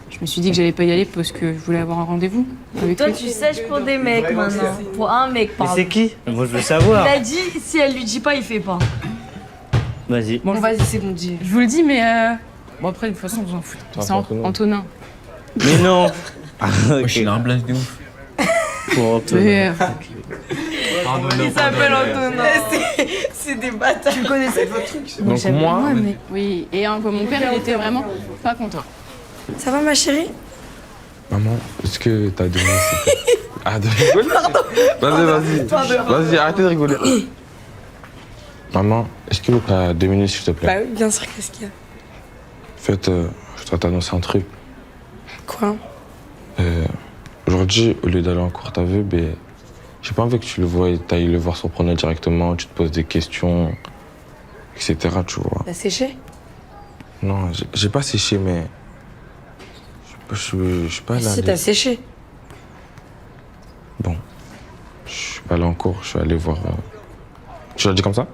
je me suis dit que j'allais pas y aller parce que je voulais avoir un rendez-vous avec Toi, lui. tu sèches pour des mecs maintenant. Pour un mec, Mais pardon. c'est qui? Moi je veux savoir. Il a dit, si elle lui dit pas, il fait pas. Vas-y. Bon, Vas-y, c'est bon, dis. je vous le dis, mais bon après, de toute façon, vous en foutez. Ça va C'est pas, Antonin. Antonin. Mais non. Wesh, il a un blast de ouf. Pour Antonin. Mais, Il s'appelle Antonin. C'est des bâtards. Tu connaissais votre truc? Donc moi, oui, et mon père, il était vraiment pas content. Ça va, ma chérie? maman, est-ce que t'as deux minutes s'il te plaît? Ah, de rigoler? Vas-y, arrêtez de rigoler. Maman, est-ce que t'as 2 minutes s'il te plaît? Bah oui, bien sûr, qu'est-ce qu'il y a? En fait, je dois t'annoncer un truc. Quoi? Aujourd'hui, au lieu d'aller en cours, t'as vu, ben, j'ai pas envie que tu le vois et t'ailles le voir surprenant directement, tu te poses des questions, etc. Tu vois. T'as séché? Non, j'ai pas séché, mais. Je suis pas allé. Si, t'as séché. Bon. Je suis pas allé en cours, je suis allé voir. Tu l'as dit comme ça?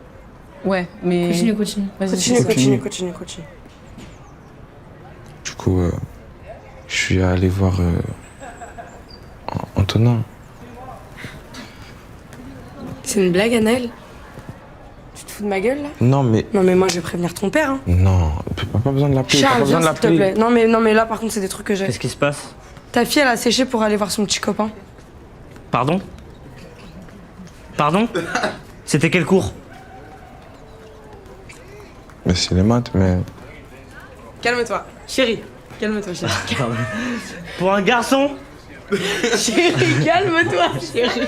Ouais, mais... Continue. Vas-y, Continue. Du coup, je suis allé voir Antonin. C'est une blague, Anaël? Tu te fous de ma gueule, là? Non, mais. Non, mais moi, je vais prévenir ton père, hein. Non, pas besoin de l'appeler. T'as pas Charles, besoin viens, de s'il te l'appeler. plaît. Non, mais là, par contre, c'est des trucs que j'ai. Qu'est-ce qui se passe? Ta fille, elle a séché pour aller voir son petit copain. Pardon? Pardon? C'était quel cours? Mais c'est les maths, mais. Calme-toi. Chérie. Calme-toi, chérie. Pour un garçon? Chérie, calme-toi, chérie.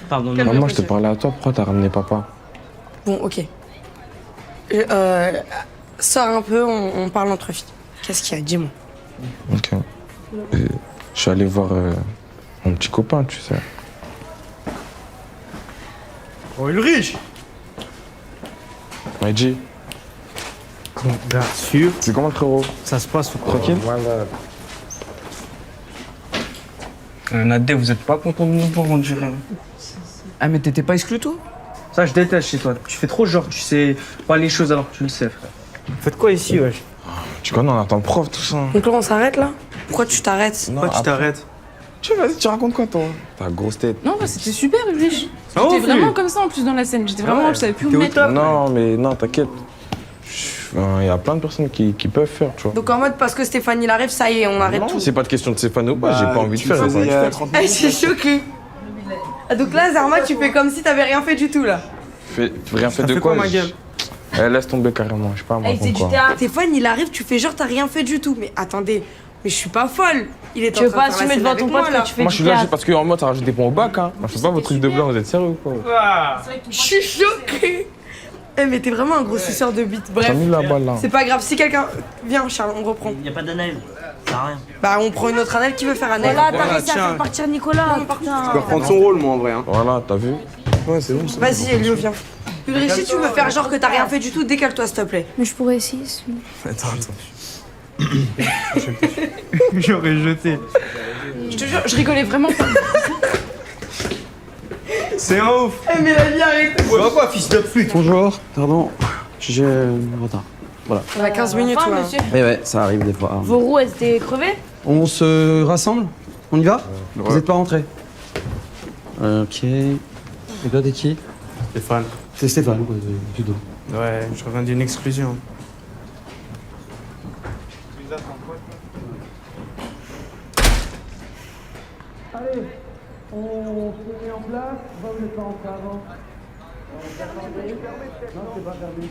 Pardon, Maman, je te parlais à toi, pourquoi t'as ramené papa? Bon, ok. Sors un peu, on parle entre filles. Qu'est-ce qu'il y a? Dis-moi. Ok. Je suis allé voir mon petit copain, tu sais. Oh, Ulrich! Maïdji, Bien sûr. c'est comment le frérot? Ça se passe Tranquille? Voilà. Nadé, vous êtes pas content de nous voir, on dirait. Ah, mais t'étais pas exclu, toi? Ça, je déteste chez toi. Tu fais trop genre, tu sais pas les choses alors que tu le sais, frère. Faites quoi ici, wesh? Tu connais, on attend le prof, tout ça. Donc là, on s'arrête, là? Pourquoi tu t'arrêtes? Non, Pourquoi tu t'arrêtes? Vas-y, tu racontes quoi, toi? Ta grosse tête. Non, bah, c'était super, Ulrich. Ah, J'étais oui. vraiment comme ça en plus dans la scène. J'étais vraiment, je savais plus où T'es me au mettre. top. Non, mais non, t'inquiète. Il y a plein de personnes qui peuvent faire, tu vois. Donc en mode, parce que Stéphanie il arrive, ça y est, on arrête Non, tout. c'est pas de question de Stéphane ou pas, j'ai pas envie de faire. faisais, j'ai pas envie de faire. Eh, je suis choquée. Ah, donc là, Zarma, tu fais comme si t'avais rien fait du tout, là. Rien fait Ça de fait quoi quoi, ma gueule? Laisse tomber carrément, je sais pas, moi, Elle, c'est du quoi. théâtre. Stéphane, il arrive, tu fais genre t'as rien fait du tout. Mais attendez, mais je suis pas folle. Il est Tu veux pas assumer devant ton pote que tu fais Moi, je du suis là théâtre. parce qu'en mode, ça rajoute des points au bac, hein. Moi, je fais pas vos trucs de blanc, vous êtes sérieux ou quoi? Je suis choquée. Eh, mais t'es vraiment un gros suceur de bite. Bref, T'as mis la balle là. c'est pas grave. Si quelqu'un. Viens, Charles, on reprend. Y'a pas d'Anaël. Ça sert à rien. Bah, on prend une autre Annelle qui veut faire Annelle. Voilà, t'as Voilà, réussi à tiens. faire partir Nicolas. Non, par Putain. Je vais reprendre son rôle, moi, en vrai. Hein. Voilà, t'as vu? Ouais, c'est bon. Vas-y, Elio, viens. Ulrich, si tu veux faire genre que t'as rien fait du tout, décale-toi s'il te plaît. Mais je pourrais essayer. Attends. J'aurais jeté. Je te jure, je rigolais vraiment pas. C'est un ouf. Eh mais la vie arrête. Ouais, quoi, fils de pute? Bonjour, pardon, j'ai retard. Voilà. On a 15 minutes, Enfin, ouais. monsieur. Ouais, ça arrive des fois. Vos roues, elles étaient crevées? On se rassemble? On y va? Vous êtes pas rentrés? Ok. Et toi, t'es qui? Stéphane. C'est Stéphane, quoi, plutôt. Ouais, je reviens d'une exclusion. Allez, on se met en place. Va, vous n'êtes pas rentrés avant. Non, c'est pas permis.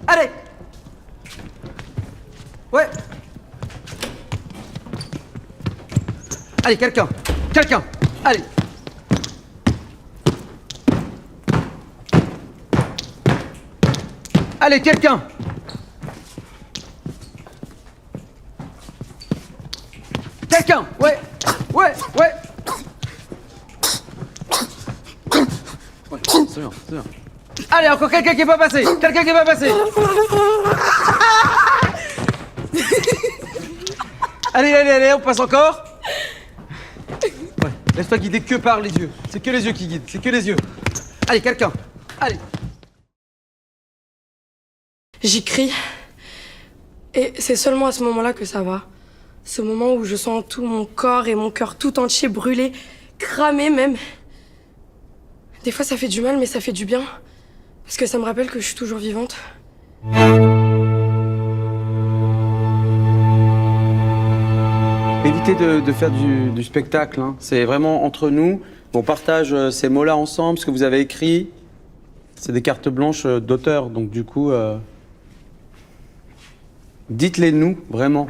Allez! Ouais! Allez, quelqu'un! Quelqu'un! Allez! Allez, quelqu'un! Quelqu'un! Ouais! Ouais! Ouais! C'est bien, c'est bien. Allez, encore quelqu'un qui est pas passé! Quelqu'un qui est pas passé! Allez, allez, allez, on passe encore! Ouais, laisse-toi guider que par les yeux. C'est que les yeux qui guident, c'est que les yeux. Allez, quelqu'un! Allez! J'y crie. Et c'est seulement à ce moment-là que ça va. Ce moment où je sens tout mon corps et mon cœur tout entier brûler, cramer même. Des fois ça fait du mal, mais ça fait du bien. Parce que ça me rappelle que je suis toujours vivante. Évitez de faire du spectacle, hein. C'est vraiment entre nous. On partage ces mots-là ensemble, ce que vous avez écrit. C'est des cartes blanches d'auteur, donc du coup, dites-les nous, vraiment.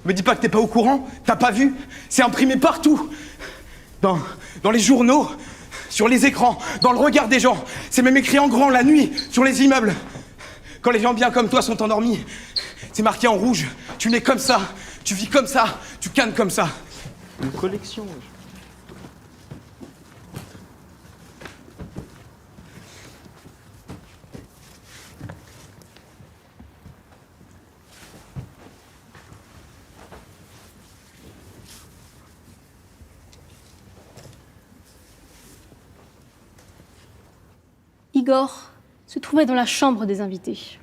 Me dis pas que t'es pas au courant, t'as pas vu? C'est imprimé partout. Dans les journaux, sur les écrans, dans le regard des gens. C'est même écrit en grand la nuit, sur les immeubles. Quand les gens bien comme toi sont endormis, c'est marqué en rouge. Tu nais comme ça, tu vis comme ça, tu cannes comme ça. Une collection. Igor se trouvait dans la chambre des invités.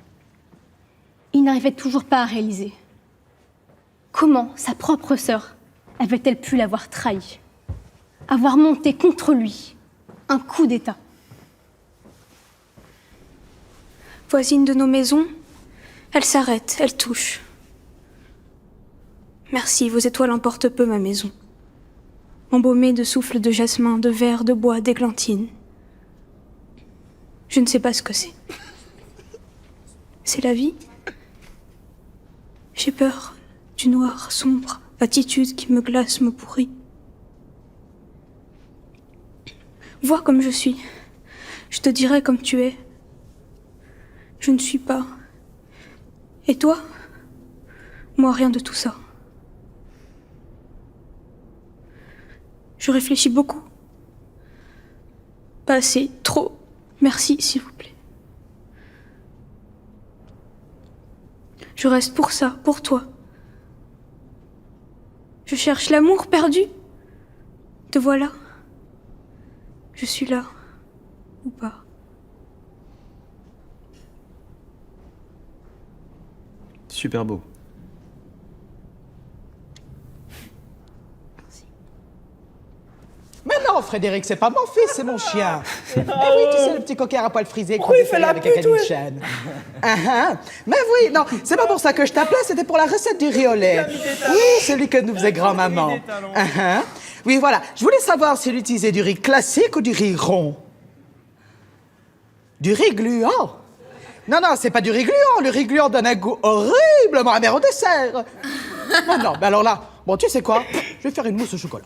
Il n'arrivait toujours pas à réaliser. Comment sa propre sœur avait-elle pu l'avoir trahi? Avoir monté contre lui un coup d'État. Voisine de nos maisons, elle s'arrête, elle touche. Merci, vos étoiles emportent peu ma maison. Embaumée de souffles de jasmin, de verre, de bois, d'églantine. Je ne sais pas ce que c'est. C'est la vie. J'ai peur du noir sombre, attitude qui me glace, me pourrit. Vois comme je suis. Je te dirai comme tu es. Je ne suis pas. Et toi? Moi, rien de tout ça. Je réfléchis beaucoup. Pas assez, trop. Merci, s'il vous plaît. Je reste pour ça, pour toi. Je cherche l'amour perdu. te voilà. Je suis là. Ou pas. Super beau. Mais non, Frédéric, c'est pas mon fils, c'est mon chien. Eh oui, tu sais, le petit coquin à poil frisé. Pourquoi il fait la avec pute, un ouais. chaîne. Mais oui, non, c'est pas pour ça que je t'appelais, c'était pour la recette du riz au lait. Oui, celui que nous faisait grand-maman. Oui, voilà. Je voulais savoir s'il utilisait du riz classique ou du riz rond. Du riz gluant. Non, non, c'est pas du riz gluant. Le riz gluant donne un goût horriblement amer au dessert. Non, non, mais alors là, bon, tu sais quoi? Je vais faire une mousse au chocolat.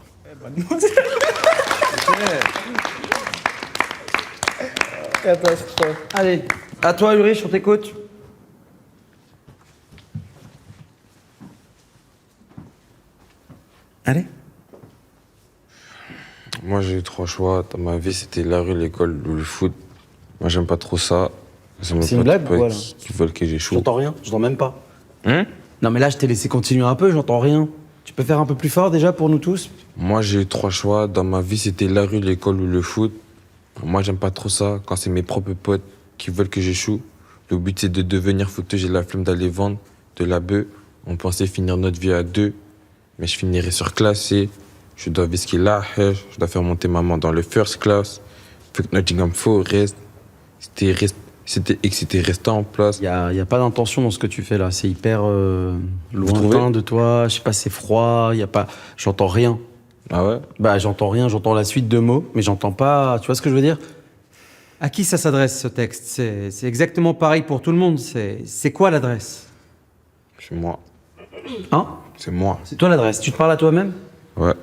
Catastrophe. Allez, à toi Ulrich, on t'écoute. Allez. Moi, j'ai eu 3 choix. Dans ma vie, c'était la rue, l'école ou le foot. Moi, j'aime pas trop ça. C'est une blague ou quoi, là qui veulent que j'échoue. J'entends rien, j'entends même pas. Hein? Non mais là, je t'ai laissé continuer un peu, j'entends rien. Tu peux faire un peu plus fort déjà pour nous tous? Moi, j'ai eu 3 choix. Dans ma vie, c'était la rue, l'école ou le foot. Moi, j'aime pas trop ça. Quand c'est mes propres potes qui veulent que j'échoue. Le but, c'est de devenir footeux. J'ai la flemme d'aller vendre de la bœuf. On pensait finir notre vie à 2. Mais je finirai surclassé. Je dois visquer la hache. Je dois faire monter maman dans le first class. Fait que Nottingham Forest. C'était resté en place. Y a pas d'intention dans ce que tu fais là. C'est hyper lointain de toi. Je sais pas, c'est froid. Y a pas. J'entends rien. Ah ouais? Bah j'entends rien. J'entends la suite de mots, mais j'entends pas. Tu vois ce que je veux dire? À qui ça s'adresse ce texte? C'est exactement pareil pour tout le monde. C'est quoi l'adresse? C'est moi. Hein? C'est moi. C'est toi l'adresse. Tu te parles à toi-même? Ouais.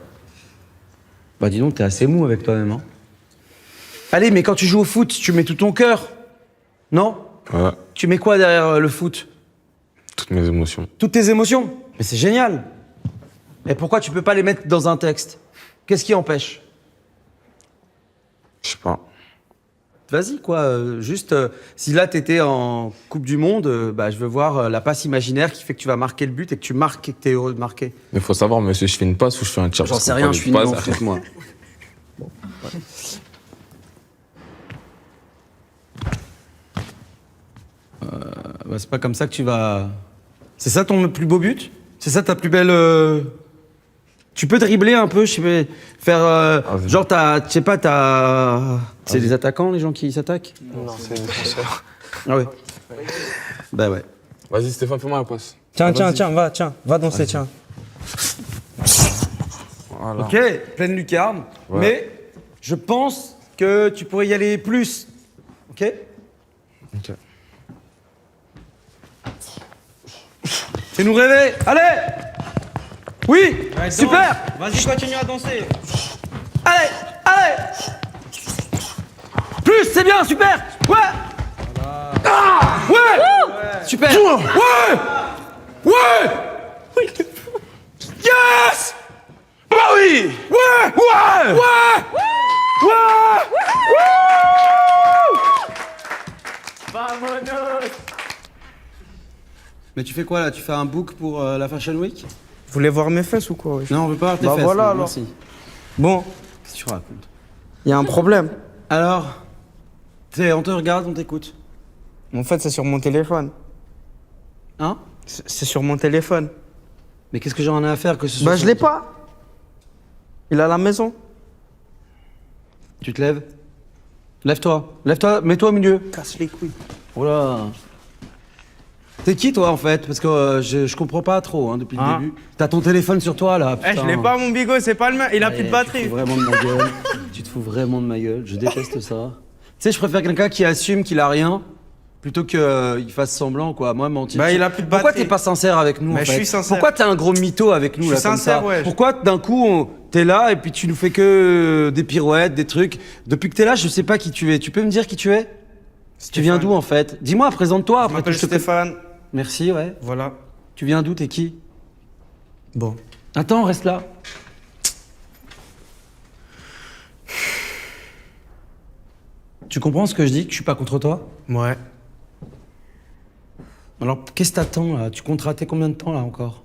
Bah dis donc, t'es assez mou avec toi-même. Hein. Allez, mais quand tu joues au foot, tu mets tout ton cœur. Non? Ouais. Tu mets quoi derrière le foot? Toutes mes émotions. Toutes tes émotions? Mais c'est génial. Et pourquoi tu peux pas les mettre dans un texte? Qu'est-ce qui empêche? Je sais pas. Vas-y, quoi. Juste, si là, t'étais en Coupe du Monde, bah, je veux voir la passe imaginaire qui fait que tu vas marquer le but et que tu marques et que t'es heureux de marquer. Mais faut savoir, monsieur, je fais une passe ou je fais un tir? J'en sais rien, je suis nul en foot, moi. Bon, ouais. Bah, c'est pas comme ça que tu vas... C'est ça ton plus beau but? C'est ça ta plus belle... Tu peux dribbler un peu, je sais pas, faire... genre, je sais pas, c'est des attaquants, les gens qui s'attaquent? Non, c'est des défenseurs. Ah ouais. Bah ouais. Vas-y, Stéphane, fais-moi la passe. Tiens, va danser, tiens. Voilà. Ok, pleine lucarne. Ouais. Mais je pense que tu pourrais y aller plus. Ok? Ok. Fais-nous rêver. Allez! Oui! Ouais, super! Vas-y, continue à danser. Allez! Allez! Plus, c'est bien, super! Ouais! Ah! Ouais! Super! Ouais! Ouais! Yes! Bah oui! Ouais! Ouais! Ouais! Ouais! Vamonos! Mais tu fais quoi là? Tu fais un book pour la Fashion Week? Vous voulez voir mes fesses ou quoi? Ouais. Non, on veut pas voir tes fesses. Voilà non, alors. merci. Bon, Qu'est-ce que tu racontes? il y a un problème. Alors, on te regarde, on t'écoute. En fait, c'est sur mon téléphone. Hein? C'est sur mon téléphone. Mais qu'est-ce que j'en ai à faire que ce soit? Bah, je l'ai pas. Il est à la maison. Tu te lèves? Lève-toi, mets-toi au milieu. Casse les couilles. Oh là. T'es qui toi en fait? Parce que je comprends pas trop depuis le Hein? début. T'as ton téléphone sur toi là. Eh, je l'ai pas, mon bigot, c'est pas le mien. Il a plus de batterie. Tu te fous vraiment de ma gueule. Tu te fous vraiment de ma gueule. Je déteste ça. Tu sais, je préfère quelqu'un qui assume qu'il a rien plutôt qu'il fasse semblant quoi. Moi mentir. Bah, il a plus de Pourquoi batterie. t'es pas sincère avec nous Mais en je fait? suis sincère. Pourquoi t'es un gros mytho avec nous Je là suis comme sincère, ça? ouais. Pourquoi d'un coup t'es là et puis tu nous fais que des pirouettes, des trucs? Depuis que t'es là, je sais pas qui tu es. Tu peux me dire qui tu es? Tu viens d'où en fait? Dis-moi, présente-toi. Je Après m'appelle tout, je te Stéphane. Merci, ouais. Voilà. Tu viens d'où? T'es qui? Bon. Attends, reste là. Tu comprends ce que je dis, que je suis pas contre toi? Ouais. Alors, qu'est-ce que t'attends là? Tu comptes rater combien de temps là encore?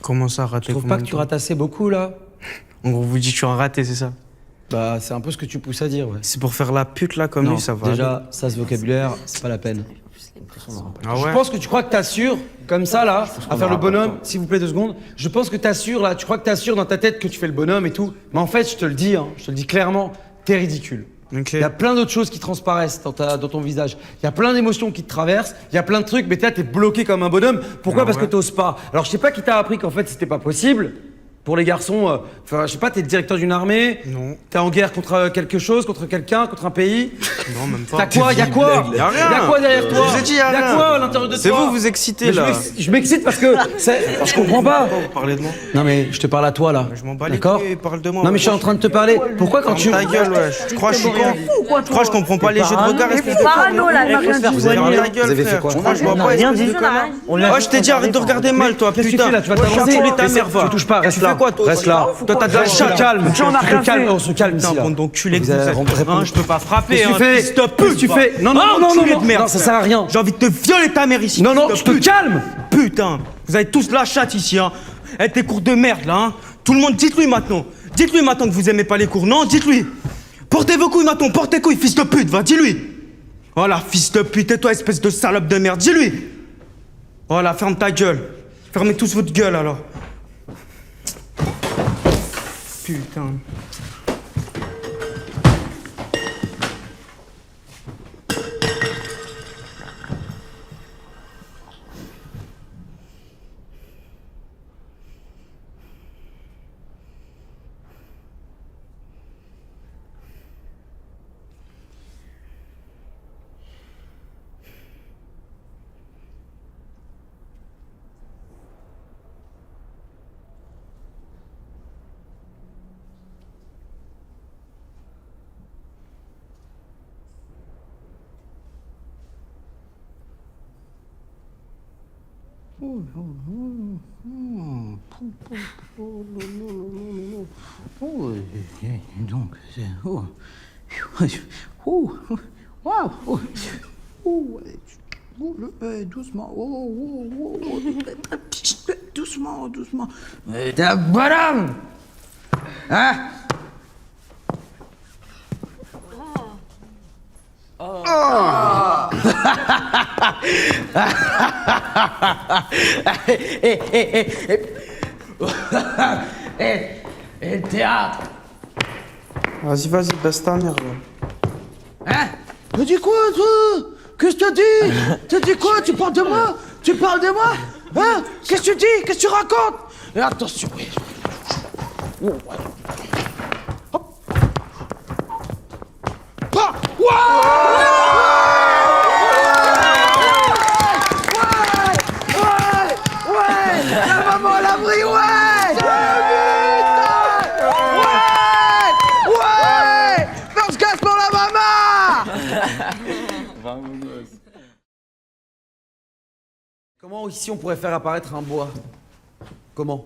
Comment ça, rater Tu trouves combien pas que de tu temps? rates assez beaucoup là? En gros, vous dites que je suis un raté, c'est ça? Bah, c'est un peu ce que tu pousses à dire, ouais. C'est pour faire la pute là comme Non, lui, ça va. déjà, ça, ce vocabulaire, c'est pas la peine. Ah ouais? Je pense que tu crois que t'assures, comme ça, là, à faire le bonhomme, s'il vous plaît 2 secondes. Je pense que t'assures, là, tu crois que t'assures dans ta tête que tu fais le bonhomme et tout. Mais en fait, je te le dis, hein, je te le dis clairement, t'es ridicule. Il y a plein d'autres choses qui transparaissent dans ton visage. Il y a plein d'émotions qui te traversent, il y a plein de trucs, mais t'es bloqué comme un bonhomme. Pourquoi? Parce que t'oses pas. Alors, je sais pas qui t'a appris qu'en fait, c'était pas possible. Pour les garçons, enfin, je sais pas, t'es le directeur d'une armée. Non. T'es en guerre contre quelque chose, contre quelqu'un, contre un pays. Non, même pas. T'as quoi? Y'a quoi? Y'a rien. Y'a quoi derrière toi? Je vous ai dit, y'a rien. Y'a quoi à l'intérieur de toi? C'est vous, vous excitez Mais là. je m'excite parce que je comprends pas. Pourquoi vous parlez de moi? Non mais je te parle à toi là. Je m'en bats les D'accord? couilles, parle de moi. Non mais je suis en train de te parler. Pourquoi quand tu... Ta gueule, ouais. Tu crois que je suis con? Tu crois que je comprends pas les jeux de regard? Espèce de parano, là, il m'a rien dit. Vous avez fermé la gueule, frère. Tu crois que je vois pas? Espèce de connard. Oh, je t'ai dit, arrête de regarder mal, toi, Qu'est-ce que tu putain. fais là? Tu vas t'avancer. Ta mère, va. Tu touches pas, reste Tu là. fais quoi, toi? Reste là. Toi, t'as de la chatte. Calme. On se calme ici. Putain, là. bande d'enculés que Vous vous allez êtes. Hein, je peux pas frapper, Qu'est-ce que hein. tu fais? Fils de pute, Qu'est-ce que tu va. fais? Non, non, Ah, non, enculé non, de merde, non, ça frère. sert à rien. J'ai envie de te violer ta mère ici. Non, non, fils je de te pute. calme. Putain, vous avez tous la chatte ici, hein. Eh, tes cours de merde, là, hein. Tout le monde, dites-lui maintenant. Dites-lui maintenant que vous aimez pas les cours. Non, dites-lui. Portez vos couilles maintenant, portez couilles, fils de pute, va, dis-lui. Voilà, fils de pute, et toi, espèce de salope de merde, dis-lui. Voilà, ferme ta gueule. Fermez tous votre gueule, alors. Putain. Donc, c'est... Waouh! Doucement. Doucement, doucement. T'es un bonhomme! Hein? Et le théâtre? Vas-y, baisse ta mère, là. Hein? Tu dis quoi, toi? Qu'est-ce que tu dis? Tu dis quoi? Tu parles de moi? Tu parles de moi? Hein? Qu'est-ce que tu dis? Qu'est-ce que tu racontes? Et attention. Hop. Ah! Ouais! La maman à l'abri, ouais! Ouais! First class pour la maman! Comment ici on pourrait faire apparaître un bois? Comment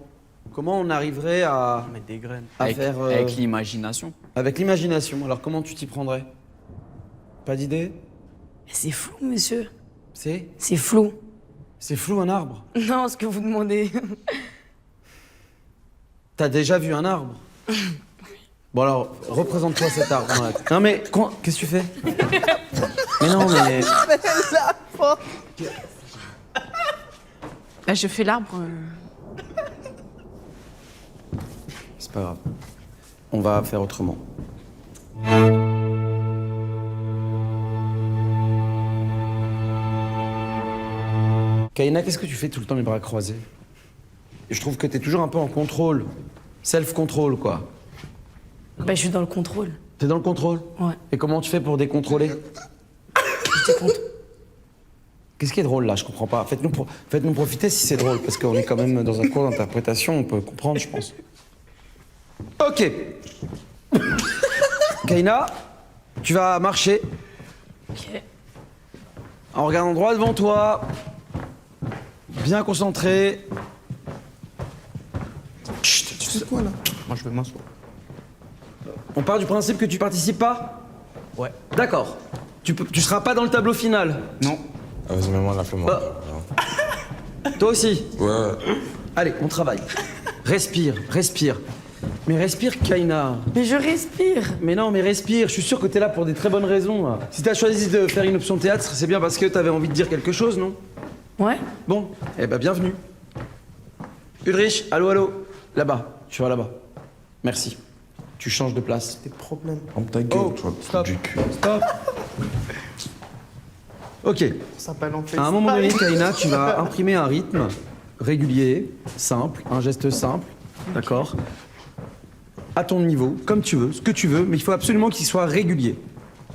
on arriverait à... Mettre des graines. faire... Avec l'imagination. Avec l'imagination. Alors comment tu t'y prendrais? Pas d'idée? C'est flou, monsieur. C'est flou. C'est flou un arbre? Non, ce que vous demandez. T'as déjà vu un arbre? Bon alors, représente-toi cet arbre dans la tête. Non mais, qu'est-ce que tu fais? Mais non mais... Bah, je fais l'arbre. C'est pas grave. On va faire autrement. Kaina, qu'est-ce que tu fais tout le temps les bras croisés? Je trouve que t'es toujours un peu en contrôle. Self-control, quoi. Bah, je suis dans le contrôle. T'es dans le contrôle? Ouais. Et comment tu fais pour décontrôler? Qu'est-ce qui est drôle là? Je comprends pas. Faites-nous profiter si c'est drôle, parce qu'on est quand même dans un cours d'interprétation, on peut comprendre, je pense. Ok. Kaina, tu vas marcher. Ok. En regardant droit devant toi. Bien concentré. Chut, Tu sais quoi, là? Moi, je vais m'asseoir. On part du principe que tu participes pas? Ouais. D'accord. Tu seras pas dans le tableau final? Non. Ah, vas-y, mets-moi la flemme. Toi aussi? Ouais. Allez, on travaille. Respire, respire. Mais respire, Kaina. Mais je respire. Mais non, mais respire. Je suis sûr que t'es là pour des très bonnes raisons. Si t'as choisi de faire une option théâtre, c'est bien parce que t'avais envie de dire quelque chose, non? Ouais. Bon, eh ben bienvenue. Ulrich, allô, allô. Là-bas, tu vas là-bas. Merci. Tu changes de place. Des problèmes. Ferme ta gueule, Oh, toi, stop. du cul. Stop. Ok. Ça s'appelle en fait. À un moment donné, Kaina, tu vas imprimer un rythme régulier, simple, un geste simple, d'accord? À ton niveau, comme tu veux, ce que tu veux, mais il faut absolument qu'il soit régulier.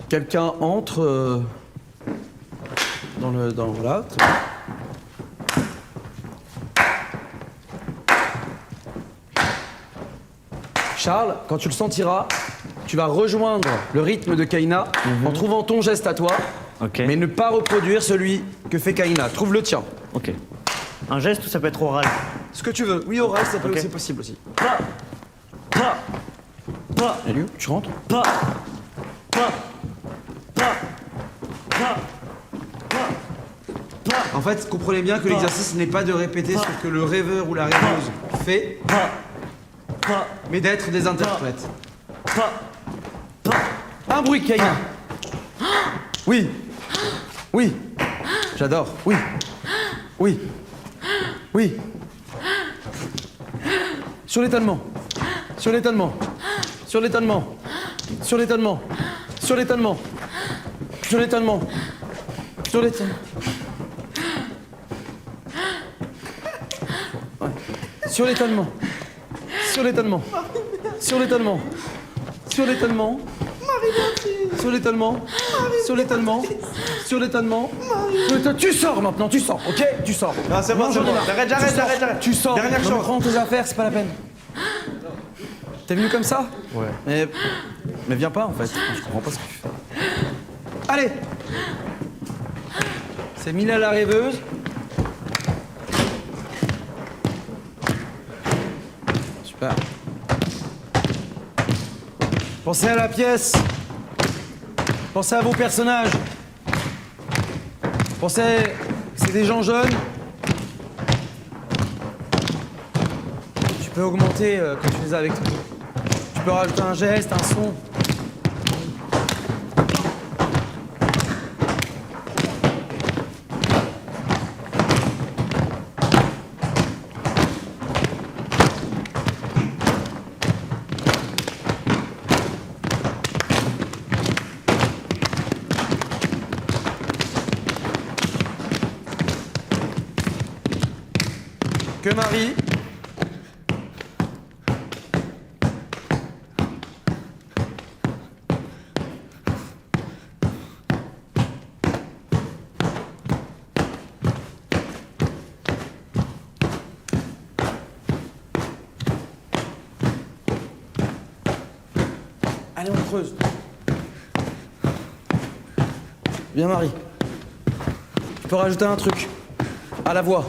Quelqu'un entre voilà. Charles, quand tu le sentiras, tu vas rejoindre le rythme de Kaina en trouvant ton geste à toi, mais ne pas reproduire celui que fait Kaina. Trouve le tien. Ok. Un geste ou ça peut être oral? Ce que tu veux. Oui, oral, ça peut, Ok. c'est possible aussi. Pas. Pas. Pas. Eliu, tu rentres? Pas. Pas. Pas. Pas. Pas. En fait, comprenez bien que l'exercice n'est pas de répéter ce que le rêveur ou la rêveuse fait, mais d'être des interprètes. Un bruit, Kaina. Oui. Oui. J'adore. Oui. Oui. Oui. Sur l'étonnement. Sur l'étonnement. Sur l'étonnement. Sur l'étonnement. Sur l'étonnement. Sur l'étonnement. Sur l'étonnement. Ouais. Sur l'étonnement. Sur l'étonnement. Sur l'étonnement. Sur l'étonnement. Sur l'étonnement. Sur l'étonnement. Sur l'étonnement. Tu sors maintenant, tu sors, ok? Tu sors. Non, c'est bon, Non, c'est j'en ai bon. marre. J'arrête. Tu sors. Dernière Non, mais chose. prends tes affaires, c'est pas la peine. T'es venu comme ça? Ouais. Mais viens pas en fait. Je comprends pas ce que tu fais. Allez! C'est Mila la rêveuse. Super. Pensez à la pièce. Pensez à vos personnages. Pensez, c'est des gens jeunes. Tu peux augmenter quand tu les as avec toi. Tu peux rajouter un geste, un son. Que Marie. Allez, on creuse. Bien, Marie. Tu peux rajouter un truc. À la voix.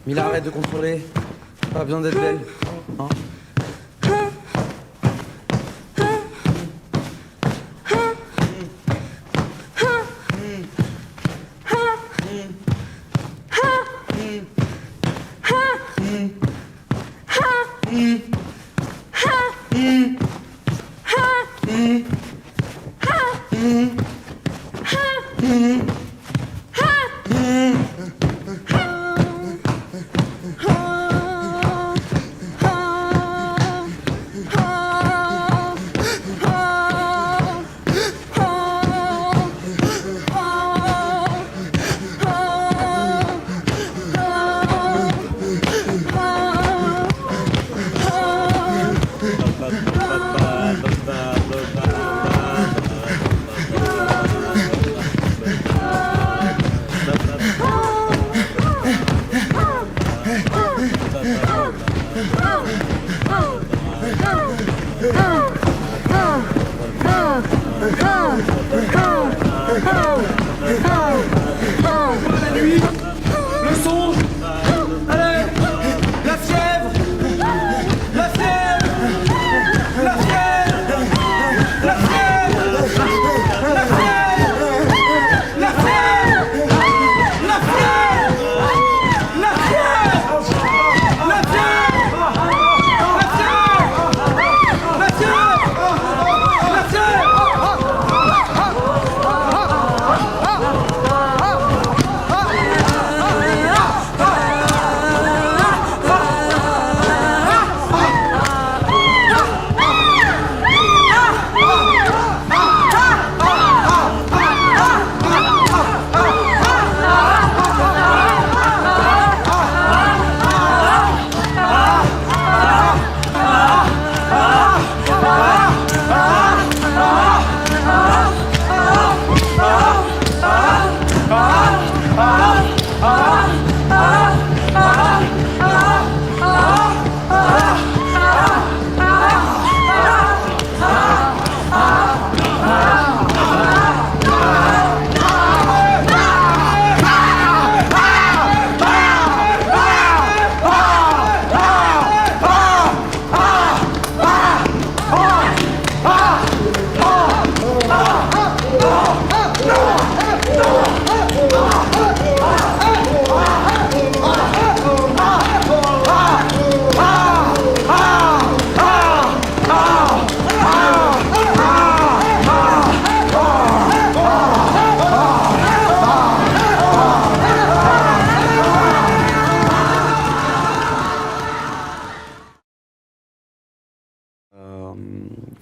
Mila, arrête de contrôler. Pas besoin d'être belle. Hein?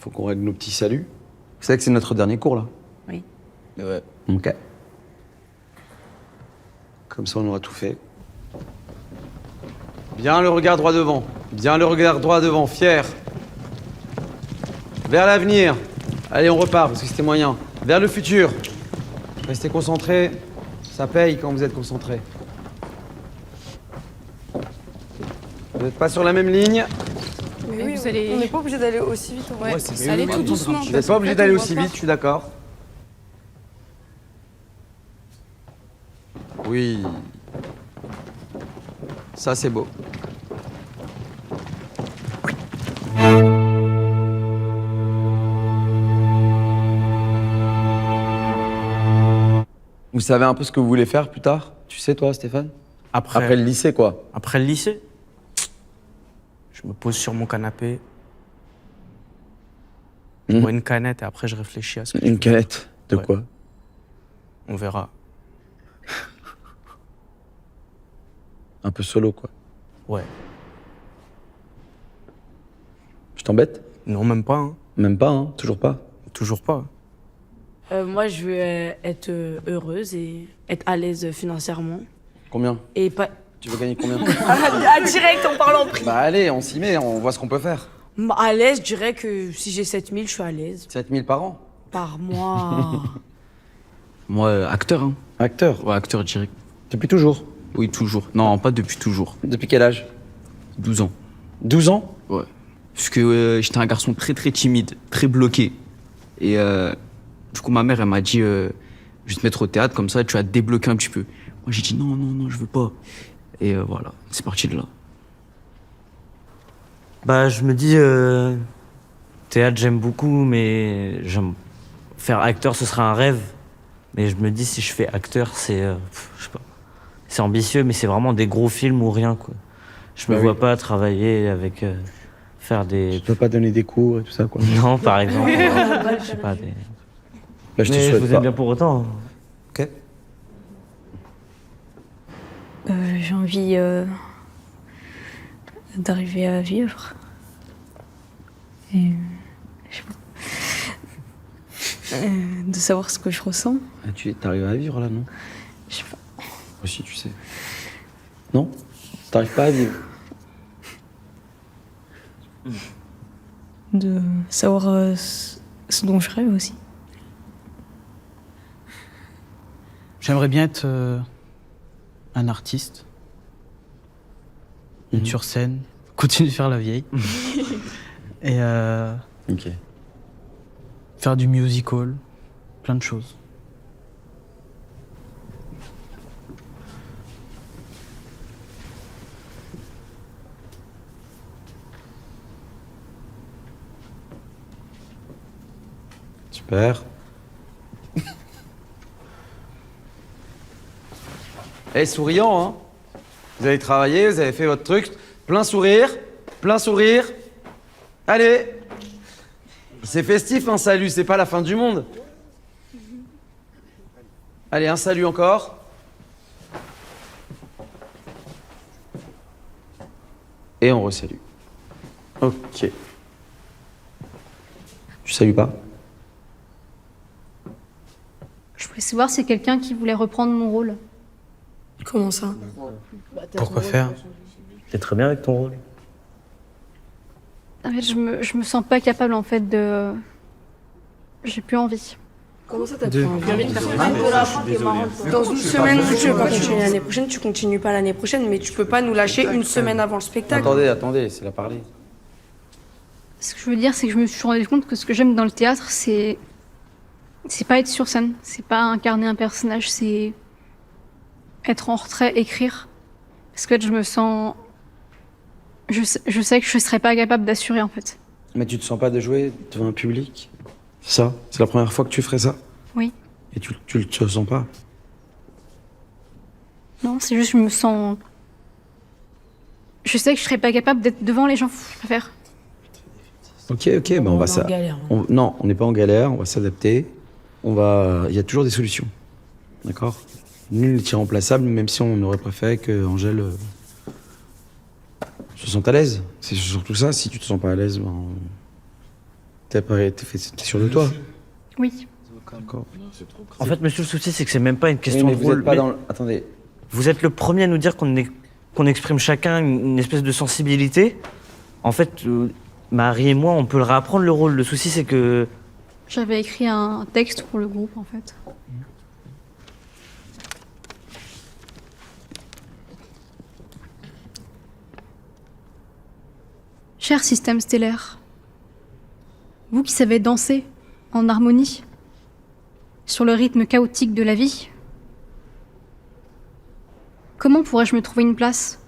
faut qu'on règle nos petits saluts. Vous savez que c'est notre dernier cours, là? Oui. Ouais. Ok. Comme ça, on aura tout fait. Bien le regard droit devant. Bien le regard droit devant, fier. Vers l'avenir. Allez, on repart, parce que c'était moyen. Vers le futur. Restez concentrés. Ça paye quand vous êtes concentrés. Vous n'êtes pas sur la même ligne. Mais oui, vous allez- on n'est pas obligé d'aller aussi vite. En vrai. Ouais, ça allait tout doucement. Vous n'êtes pas obligé d'aller aussi vite, je suis d'accord. Oui. Ça, c'est beau. Vous savez un peu ce que vous voulez faire plus tard? Tu sais, toi, Stéphane? Après le lycée, quoi. Après le lycée, je me pose sur mon canapé, je bois une canette et après je réfléchis à ce que je Une veux. canette? De Ouais. quoi? On verra. Un peu solo, quoi. Ouais. Je t'embête? Non, même pas. Hein. Même pas, hein? Toujours pas? Toujours pas. Moi, je veux être heureuse et être à l'aise financièrement. Combien? Et pas. Tu veux gagner combien? Direct en parlant prix. Bah allez, on s'y met, on voit ce qu'on peut faire. À l'aise, je dirais que si j'ai 7000, je suis à l'aise. 7000 par an? Par mois. Moi, acteur, hein. Acteur? Ouais, acteur direct. Depuis toujours? Oui, toujours. Non, pas depuis toujours. Depuis quel âge? 12 ans. 12 ans? Ouais. Parce que j'étais un garçon très très timide, très bloqué. Et du coup, ma mère, elle m'a dit je vais te mettre au théâtre, comme ça, tu vas te débloquer un petit peu. Moi, j'ai dit non, je veux pas. Et voilà, c'est parti de là. Bah, je me dis, théâtre, j'aime beaucoup, mais faire acteur, ce serait un rêve. Mais je me dis, si je fais acteur, c'est, je sais pas, c'est ambitieux, mais c'est vraiment des gros films ou rien, quoi. Je me Bah vois oui. pas travailler avec, faire des... Tu peux pas donner des cours et tout ça, quoi. Non, par exemple. Je sais pas, des... Bah, je te mais je souhaite vous pas. aime bien pour autant. Ok. J'ai envie d'arriver à vivre. Et je sais pas. De savoir ce que je ressens. Ah, tu t'arrives à vivre là, non? Je sais pas. Aussi, tu sais. Non? T'arrives pas à vivre? De savoir ce dont je rêve aussi. J'aimerais bien être un artiste. Être sur scène, continuer de faire la vieille. Et Ok. faire du musical, plein de choses. Super. Souriant, hein? Vous avez travaillé, vous avez fait votre truc. Plein sourire, plein sourire. Allez! C'est festif, un salut, c'est pas la fin du monde. Allez, un salut encore. Et on resalue. Ok. Tu salues pas? Je voulais savoir si quelqu'un qui voulait reprendre mon rôle. Comment ça? Pourquoi faire? T'es très bien avec ton rôle. En fait, je me sens pas capable en fait de. J'ai plus envie. Comment ça t'as De- pas envie? Dans une semaine, tu veux pas continuer l'année prochaine, tu continues pas l'année prochaine, mais tu peux pas nous lâcher une semaine avant le spectacle. Attendez, c'est la parler. Ce que je veux dire, c'est que je me suis rendu compte que ce que j'aime dans le théâtre, c'est pas être sur scène, c'est pas incarner un personnage, c'est être en retrait, écrire. Parce que je me sens. Je sais que je serais pas capable d'assurer en fait. Mais tu te sens pas de jouer devant un public? C'est ça? C'est la première fois que tu ferais ça? Oui. Et tu le sens pas? Non, c'est juste je me sens. Je sais que je serais pas capable d'être devant les gens. Je préfère. Ok, bah on va est en galère. Non, on n'est pas en galère, on va s'adapter. Il y a toujours des solutions. D'accord? Nul n'est irremplaçable, même si on aurait préféré que Angèle se sente à l'aise. C'est surtout ça, si tu te sens pas à l'aise, ben, T'es sur le toit. Oui. D'accord. En fait, monsieur, le souci, c'est que c'est même pas une question Oui, mais de vous rôle. êtes pas dans Attendez. Vous êtes le premier à nous dire qu'on exprime chacun une espèce de sensibilité. En fait, Marie et moi, on peut le réapprendre le rôle. Le souci, c'est que... J'avais écrit un texte pour le groupe, en fait. Cher système stellaire, vous qui savez danser en harmonie sur le rythme chaotique de la vie, comment pourrais-je me trouver une place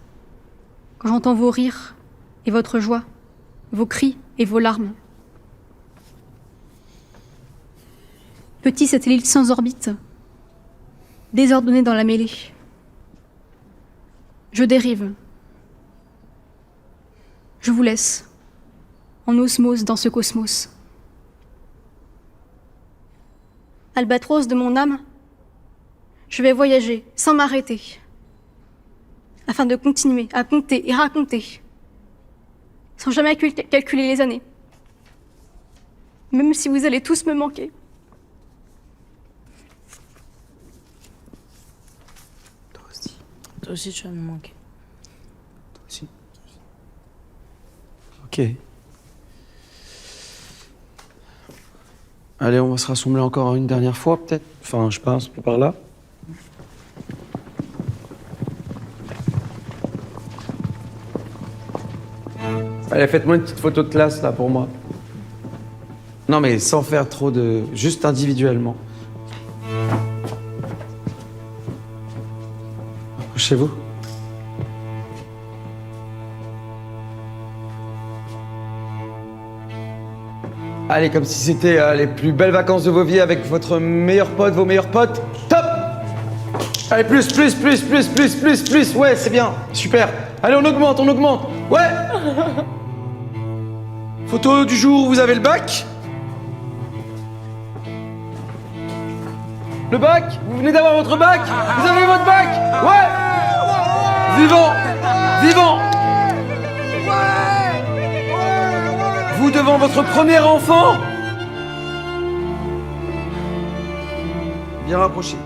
quand j'entends vos rires et votre joie, vos cris et vos larmes? Petit satellite sans orbite, désordonné dans la mêlée. Je dérive. Je vous laisse, en osmose dans ce cosmos. Albatros de mon âme, je vais voyager sans m'arrêter, afin de continuer à compter et raconter, sans jamais calculer les années, même si vous allez tous me manquer. Toi aussi, tu vas me manquer. Toi aussi. Ok. Allez, on va se rassembler encore une dernière fois, peut-être. Enfin, je pense, par là. Allez, faites-moi une petite photo de classe, là, pour moi. Non, mais sans faire trop de... Juste individuellement. Approchez-vous. Allez, comme si c'était les plus belles vacances de vos vies avec votre meilleur pote, vos meilleurs potes. Top! Allez, plus. Ouais, c'est bien. Super. Allez, on augmente. Ouais! Photo du jour où vous avez le bac. Le bac? Vous venez d'avoir votre bac? Vous avez votre bac? Ouais! Vivant! Vous devant votre premier enfant? Bien rapproché.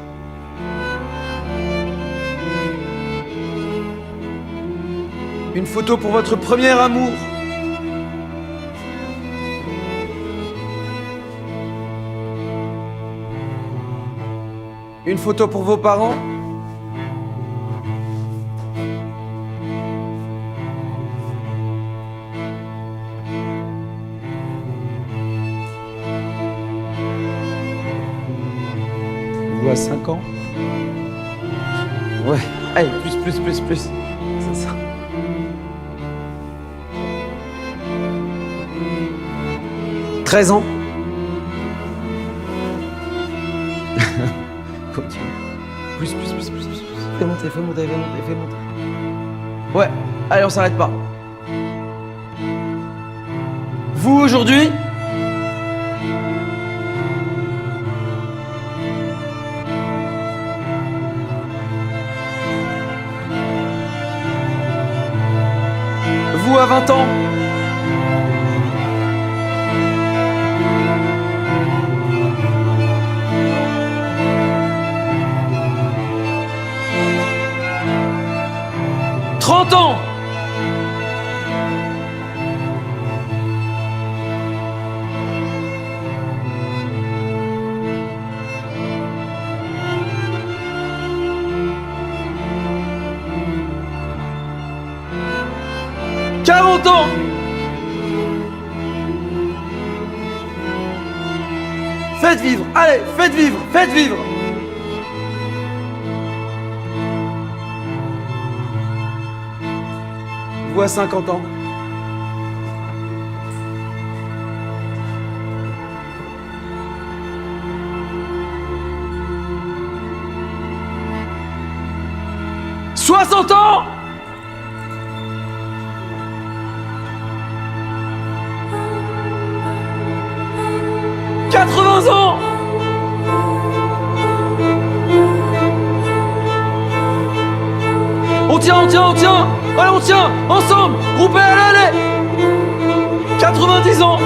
Une photo pour votre premier amour. Une photo pour vos parents. Vous à 5 ans. Ouais. Allez, plus. C'est ça. « 13 ans. Continue. Plus. Fais monter. Ouais, allez, on s'arrête pas. Vous, aujourd'hui, vous à 20 ans. Ans. Ans. Faites vivre, allez, faites vivre. Vous à 50 ans. « 60 ans ! 80 ans ! On tient. Allez, on tient. Ensemble. Groupé, allez. 90 ans.